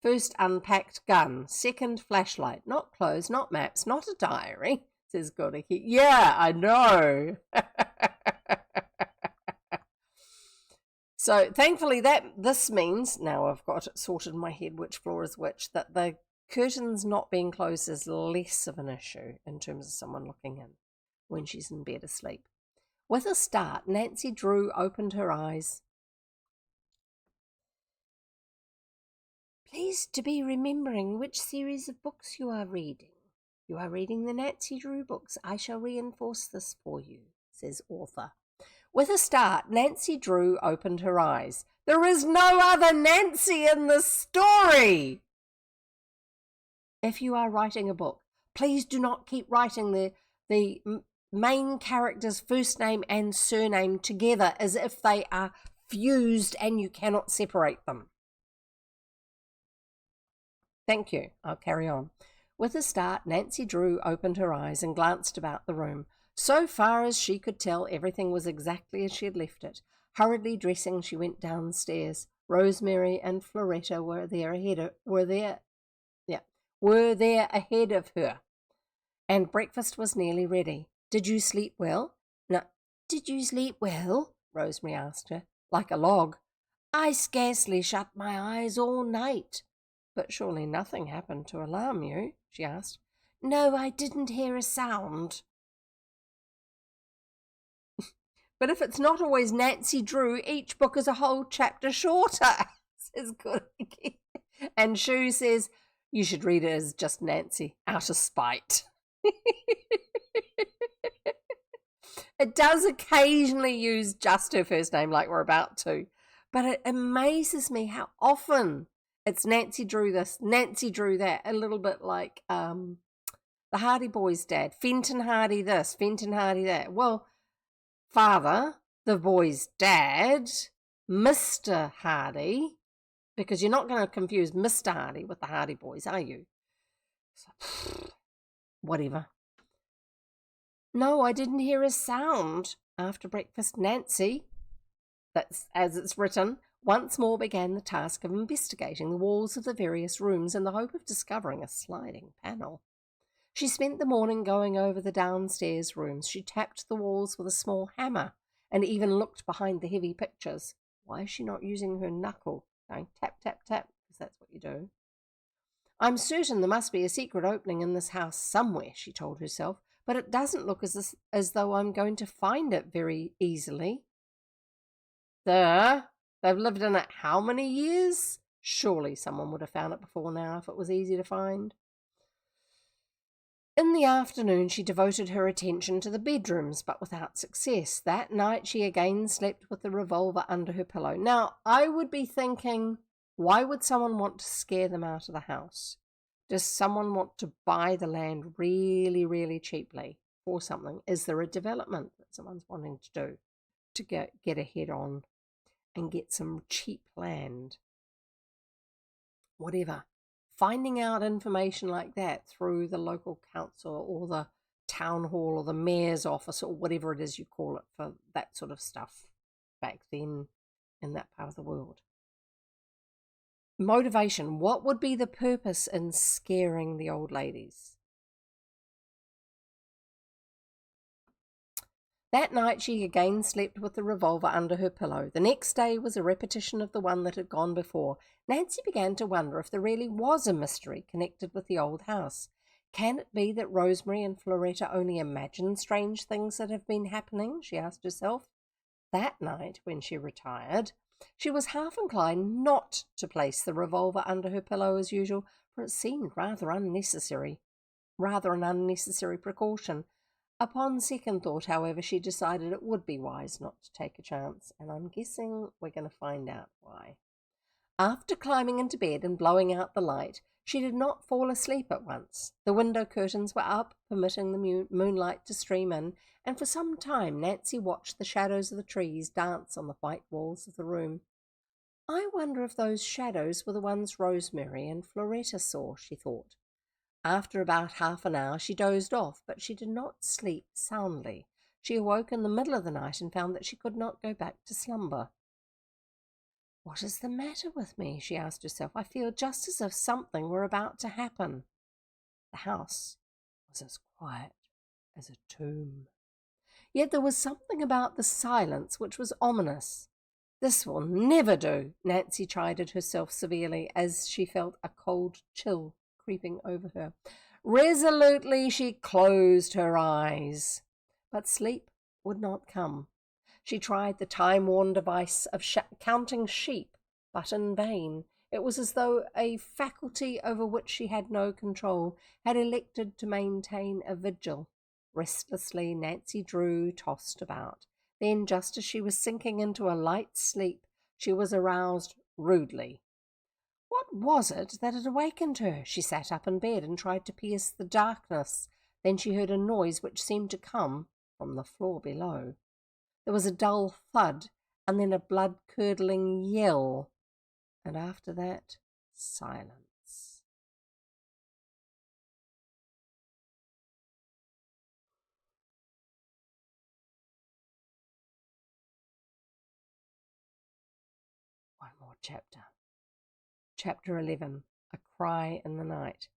First unpacked gun, second flashlight, not clothes, not maps, not a diary, says Gordy. Yeah, I know. So thankfully this means, now I've got it sorted in my head which floor is which, that the curtains not being closed is less of an issue in terms of someone looking in when she's in bed asleep. With a start, Nancy Drew opened her eyes. Pleased to be remembering which series of books you are reading. You are reading the Nancy Drew books. I shall reinforce this for you, says author. With a start, Nancy Drew opened her eyes. There is no other Nancy in the story! If you are writing a book, please do not keep writing the main character's first name and surname together as if they are fused and you cannot separate them. Thank you. I'll carry on. With a start, Nancy Drew opened her eyes and glanced about the room. So far as she could tell, everything was exactly as she had left it. Hurriedly dressing, she went downstairs. Rosemary and Floretta were there ahead of her, and breakfast was nearly ready. Did you sleep well? No. Did you sleep well? Rosemary asked her. Like a log. I scarcely shut my eyes all night. But surely nothing happened to alarm you? She asked. No, I didn't hear a sound. But if it's not always Nancy Drew, each book is a whole chapter shorter, says Goody. And Shue says, you should read it as just Nancy, out of spite. It does occasionally use just her first name like we're about to, but it amazes me how often it's Nancy Drew this, Nancy Drew that, a little bit like the Hardy Boys' dad, Fenton Hardy this, Fenton Hardy that. Well, father, the boy's dad, Mr. Hardy, because you're not going to confuse Mr. Hardy with the Hardy Boys, are you? So, whatever. No, I didn't hear a sound. After breakfast, Nancy, that's as it's written, once more began the task of investigating the walls of the various rooms in the hope of discovering a sliding panel. She spent the morning going over the downstairs rooms. She tapped the walls with a small hammer and even looked behind the heavy pictures. Why is she not using her knuckle? Going tap, tap, tap, because that's what you do. I'm certain there must be a secret opening in this house somewhere, she told herself, but it doesn't look as though I'm going to find it very easily. They've lived in it how many years? Surely someone would have found it before now if it was easy to find. In the afternoon, she devoted her attention to the bedrooms, but without success. That night, she again slept with the revolver under her pillow. Now, I would be thinking, why would someone want to scare them out of the house? Does someone want to buy the land really, really cheaply for something? Is there a development that someone's wanting to do to get ahead on and get some cheap land? Whatever. Finding out information like that through the local council or the town hall or the mayor's office or whatever it is you call it for that sort of stuff back then in that part of the world. Motivation. What would be the purpose in scaring the old ladies? That night she again slept with the revolver under her pillow. The next day was a repetition of the one that had gone before. Nancy began to wonder if there really was a mystery connected with the old house. Can it be that Rosemary and Floretta only imagine strange things that have been happening? She asked herself. That night, when she retired, she was half inclined not to place the revolver under her pillow as usual, for it seemed rather an unnecessary precaution. Upon second thought, however, she decided it would be wise not to take a chance, and I'm guessing we're going to find out why. After climbing into bed and blowing out the light, she did not fall asleep at once. The window curtains were up, permitting the moonlight to stream in, and for some time Nancy watched the shadows of the trees dance on the white walls of the room. I wonder if those shadows were the ones Rosemary and Floretta saw, she thought. After about half an hour she dozed off, but she did not sleep soundly. She awoke in the middle of the night and found that she could not go back to slumber. What is the matter with me? She asked herself. I feel just as if something were about to happen. The house was as quiet as a tomb. Yet there was something about the silence which was ominous. This will never do, Nancy chided herself severely as she felt a cold chill creeping over her. Resolutely she closed her eyes, but sleep would not come. She tried the time-worn device of counting sheep, but in vain. It was as though a faculty over which she had no control had elected to maintain a vigil. Restlessly, Nancy Drew tossed about. Then, just as she was sinking into a light sleep, she was aroused rudely. What was it that had awakened her? She sat up in bed and tried to pierce the darkness. Then she heard a noise which seemed to come from the floor below. There was a dull thud, and then a blood-curdling yell, and after that, silence. One more chapter. Chapter 11, A Cry in the Night.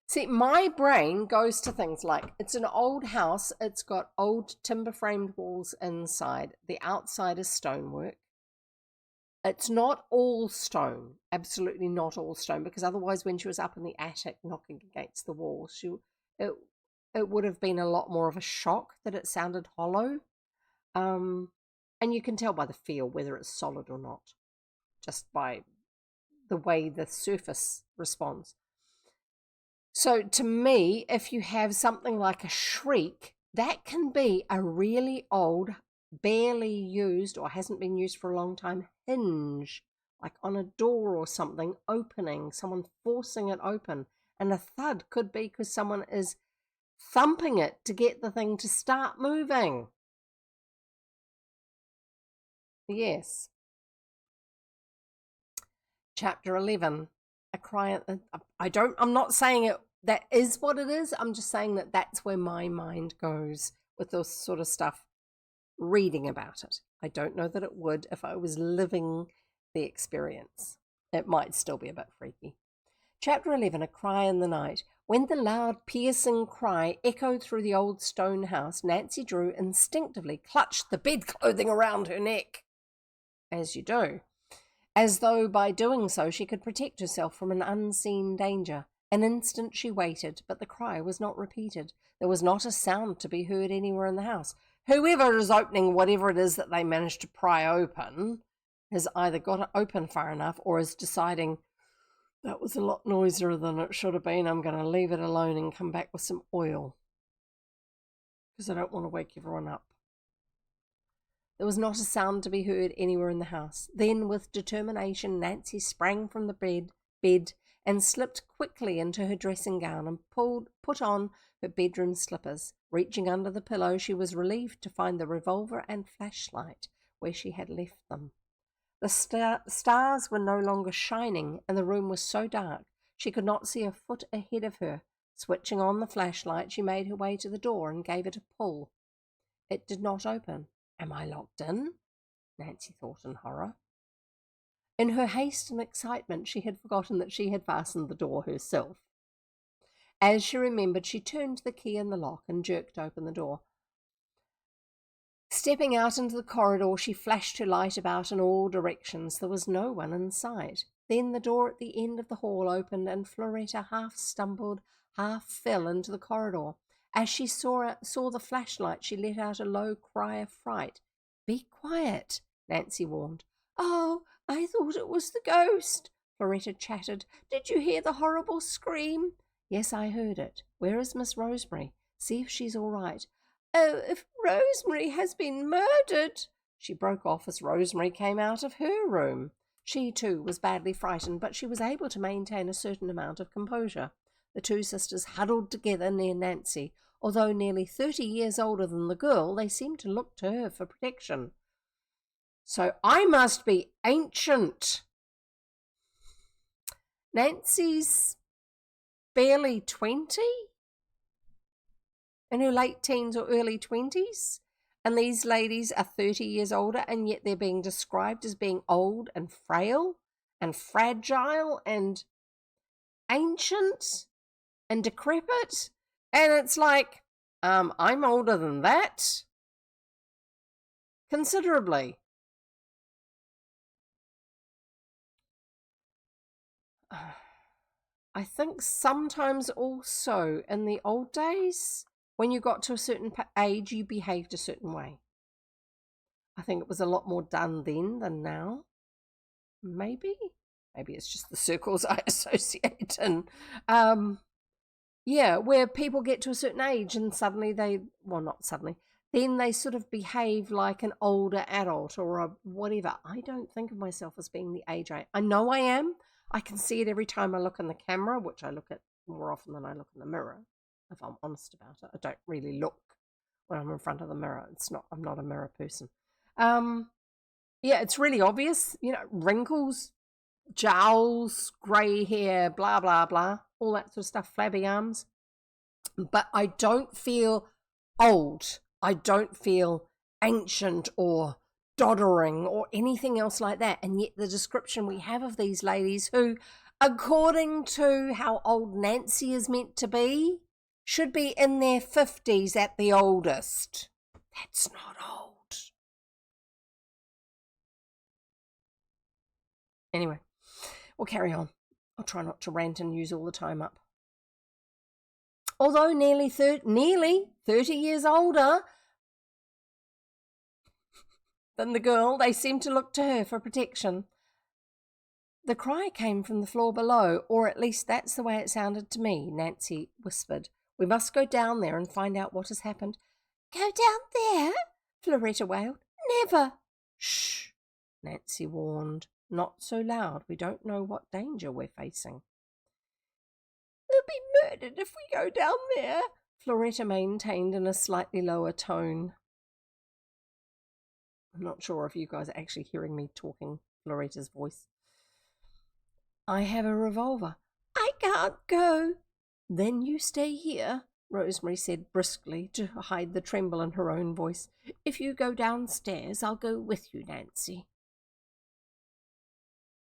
See, my brain goes to things like, it's an old house, it's got old timber-framed walls inside, the outside is stonework. It's not all stone, absolutely not all stone, because otherwise when she was up in the attic knocking against the wall, it would have been a lot more of a shock that it sounded hollow. And you can tell by the feel whether it's solid or not, just by the way the surface responds. So to me, if you have something like a shriek, that can be a really old, barely used or hasn't been used for a long time hinge, like on a door or something opening, someone forcing it open. And a thud could be because someone is thumping it to get the thing to start moving. Yes. Chapter 11, A Cry. I'm not saying it that is what it is. I'm just saying that that's where my mind goes with this sort of stuff, reading about it. I don't know that it would if I was living the experience. It might still be a bit freaky. Chapter 11, A Cry in the Night. When the loud, piercing cry echoed through the old stone house, Nancy Drew instinctively clutched the bedclothing around her neck. As you do. As though by doing so she could protect herself from an unseen danger. An instant she waited, but the cry was not repeated. There was not a sound to be heard anywhere in the house. Whoever is opening whatever it is that they managed to pry open has either got it open far enough or is deciding, that was a lot noisier than it should have been. I'm going to leave it alone and come back with some oil, because I don't want to wake everyone up. There was not a sound to be heard anywhere in the house. Then, with determination, Nancy sprang from the bed and slipped quickly into her dressing gown and put on her bedroom slippers. Reaching under the pillow, she was relieved to find the revolver and flashlight where she had left them. The stars were no longer shining, and the room was so dark she could not see a foot ahead of her. Switching on the flashlight, she made her way to the door and gave it a pull. It did not open. Am I locked in? Nancy thought in horror. In her haste and excitement, she had forgotten that she had fastened the door herself. As she remembered, she turned the key in the lock and jerked open the door. Stepping out into the corridor, she flashed her light about in all directions. There was no one in sight. Then the door at the end of the hall opened, and Floretta half stumbled, half fell into the corridor. As she saw the flashlight, she let out a low cry of fright. "Be quiet," Nancy warned. "Oh, I thought it was the ghost," Floretta chattered. "Did you hear the horrible scream?" "Yes, I heard it. Where is Miss Rosemary? See if she's all right." "Oh, if Rosemary has been murdered—" She broke off as Rosemary came out of her room. She, too, was badly frightened, but she was able to maintain a certain amount of composure. The two sisters huddled together near Nancy. Although nearly 30 years older than the girl, they seemed to look to her for protection. "So I must be ancient." Nancy's barely 20, in her late teens or early 20s, and these ladies are 30 years older, and yet they're being described as being old and frail and fragile and ancient and decrepit. And it's like, I'm older than that considerably. I think sometimes also in the old days, when you got to a certain age, you behaved a certain way. I think it was a lot more done then than now. Maybe it's just the circles I associate in. Yeah, where people get to a certain age and suddenly then they sort of behave like an older adult or a whatever. I don't think of myself as being the age I know I am. I can see it every time I look in the camera, which I look at more often than I look in the mirror, if I'm honest about it. I don't really look when I'm in front of the mirror. I'm not a mirror person. Yeah, it's really obvious, wrinkles, jowls, grey hair, blah, blah, blah, all that sort of stuff, flabby arms. But I don't feel old. I don't feel ancient or doddering or anything else like that. And yet the description we have of these ladies who, according to how old Nancy is meant to be, should be in their 50s at the oldest. That's not old. Anyway, we'll carry on. I'll try not to rant and use all the time up. Although nearly 30 years older than the girl, they seemed to look to her for protection. The cry came from the floor below, or at least that's the way it sounded to me, Nancy whispered. "We must go down there and find out what has happened." "Go down there?" Floretta wailed. "Never." "Shh," Nancy warned. "Not so loud. We don't know what danger we're facing." "We'll be murdered if we go down there," Floretta maintained in a slightly lower tone. I'm not sure if you guys are actually hearing me talking Floretta's voice. "I have a revolver." "I can't go." "Then you stay here," Rosemary said briskly to hide the tremble in her own voice. "If you go downstairs, I'll go with you, Nancy."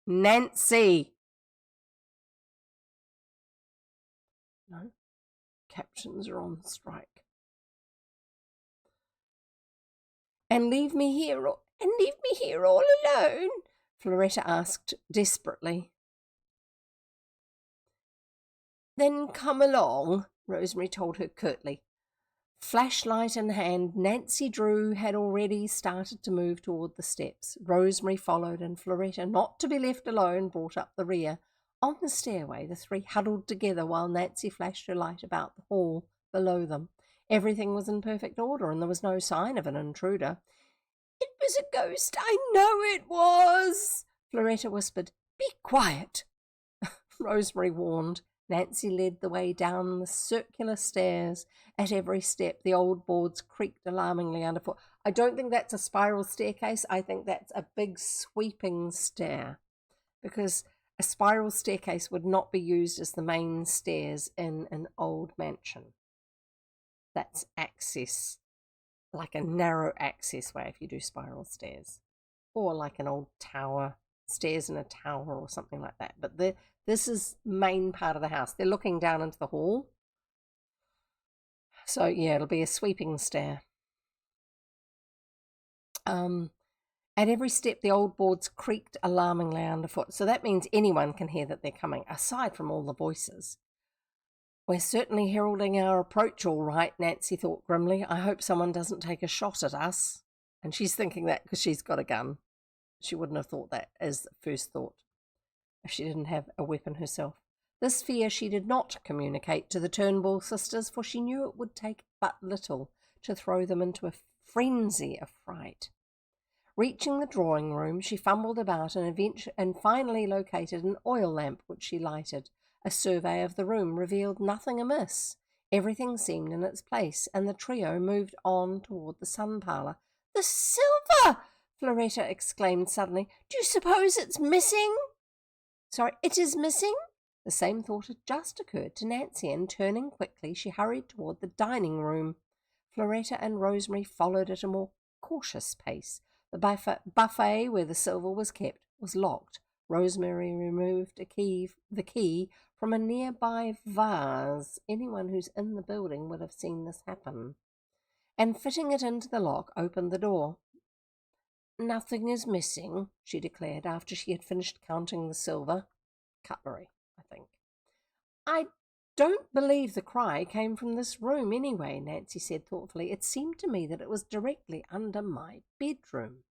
Nancy! No, captions are on strike. And leave me here all alone?" Floretta asked desperately. "Then come along," Rosemary told her curtly. Flashlight in hand, Nancy Drew had already started to move toward the steps. Rosemary followed, and Floretta, not to be left alone, brought up the rear. On the stairway, the three huddled together while Nancy flashed her light about the hall below them. Everything was in perfect order, and there was no sign of an intruder. "It was a ghost, I know it was," Floretta whispered. "Be quiet," Rosemary warned. Nancy led the way down the circular stairs. At every step, the old boards creaked alarmingly underfoot. I don't think that's a spiral staircase. I think that's a big sweeping stair, because a spiral staircase would not be used as the main stairs in an old mansion. That's access, like a narrow access way if you do spiral stairs, or like an old tower, stairs in a tower or something like that. But this is main part of the house. They're looking down into the hall. So yeah, it'll be a sweeping stair. At every step, the old boards creaked alarmingly underfoot, so that means anyone can hear that they're coming, aside from all the voices. We're certainly heralding our approach all right, Nancy thought grimly. I hope someone doesn't take a shot at us. And she's thinking that because she's got a gun. She wouldn't have thought that as the first thought if she didn't have a weapon herself. This fear she did not communicate to the Turnbull sisters, for she knew it would take but little to throw them into a frenzy of fright. Reaching the drawing room, she fumbled about and finally located an oil lamp which she lighted. A survey of the room revealed nothing amiss. Everything seemed in its place, and the trio moved on toward the sun parlour. "The silver!" Floretta exclaimed suddenly. "Do you suppose it's missing?" "Sorry, it is missing?" The same thought had just occurred to Nancy, and turning quickly, she hurried toward the dining room. Floretta and Rosemary followed at a more cautious pace. The buffet where the silver was kept was locked. Rosemary removed the key from a nearby vase. Anyone who's in the building would have seen this happen. And fitting it into the lock, opened the door. "Nothing is missing," she declared after she had finished counting the silver. Cutlery, I think. "I don't believe the cry came from this room anyway," Nancy said thoughtfully. "It seemed to me that it was directly under my bedroom."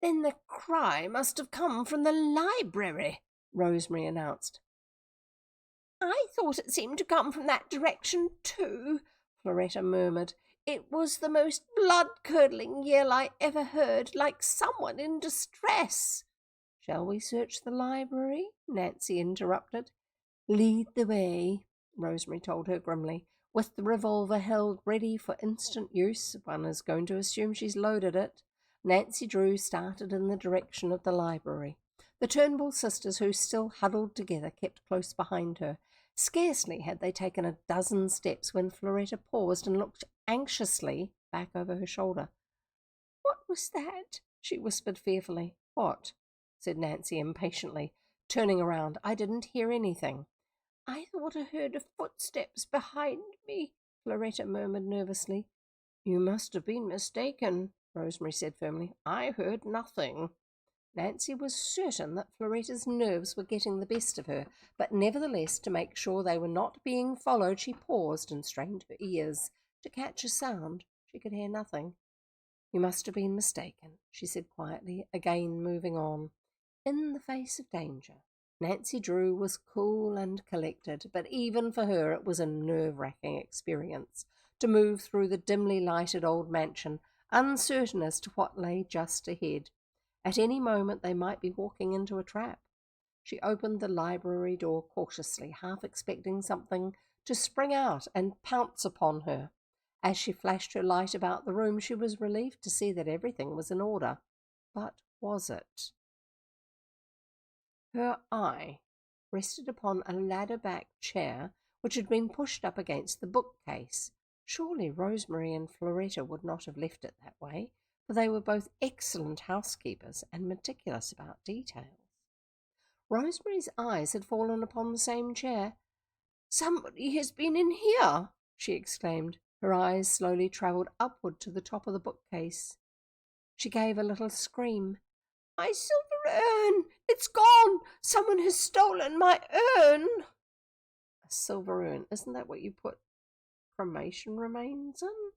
"Then the cry must have come from the library," Rosemary announced. "I thought it seemed to come from that direction too," Floretta murmured. "It was the most blood-curdling yell I ever heard, like someone in distress." "Shall we search the library?" Nancy interrupted. "Lead the way," Rosemary told her grimly. "With the revolver held ready for instant use, one is going to assume she's loaded it." Nancy Drew started in the direction of the library. The Turnbull sisters, who still huddled together, kept close behind her. Scarcely had they taken a dozen steps when Floretta paused and looked anxiously back over her shoulder. "What was that?" she whispered fearfully. "What?" said Nancy impatiently, turning around. "I didn't hear anything." "I thought I heard footsteps behind me," Floretta murmured nervously. "You must have been mistaken," Rosemary said firmly. "I heard nothing." Nancy was certain that Floretta's nerves were getting the best of her, but nevertheless, to make sure they were not being followed, she paused and strained her ears to catch a sound. She could hear nothing. "You must have been mistaken," she said quietly, again moving on. In the face of danger, Nancy Drew was cool and collected, but even for her it was a nerve-wracking experience to move through the dimly lighted old mansion, uncertain as to what lay just ahead. At any moment they might be walking into a trap. She opened the library door cautiously, half expecting something to spring out and pounce upon her. As she flashed her light about the room, she was relieved to see that everything was in order. But was it? Her eye rested upon a ladder-back chair which had been pushed up against the bookcase. Surely Rosemary and Floretta would not have left it that way, for they were both excellent housekeepers and meticulous about details. Rosemary's eyes had fallen upon the same chair. "Somebody has been in here!" she exclaimed. Her eyes slowly travelled upward to the top of the bookcase. She gave a little scream. "My silver urn! It's gone! Someone has stolen my urn!" A silver urn. Isn't that what you put cremation remains in?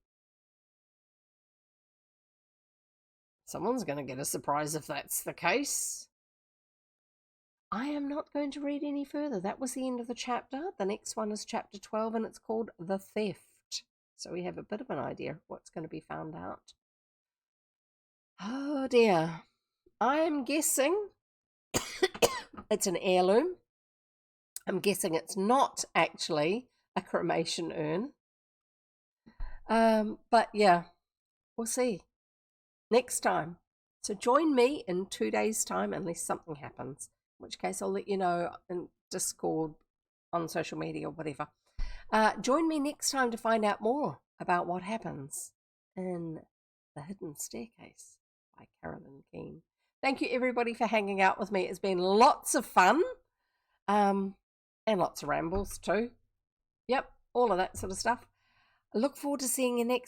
Someone's going to get a surprise if that's the case. I am not going to read any further. That was the end of the chapter. The next one is chapter 12, and it's called The Theft. So we have a bit of an idea of what's going to be found out. Oh dear. I am guessing it's an heirloom. I'm guessing it's not actually a cremation urn. But yeah, we'll see next time. So join me in 2 days' time unless something happens, in which case I'll let you know in Discord, on social media or whatever. Join me next time to find out more about what happens in The Hidden Staircase by Carolyn Keene. Thank you everybody for hanging out with me. It's been lots of fun, and lots of rambles too. Yep, all of that sort of stuff. I look forward to seeing you next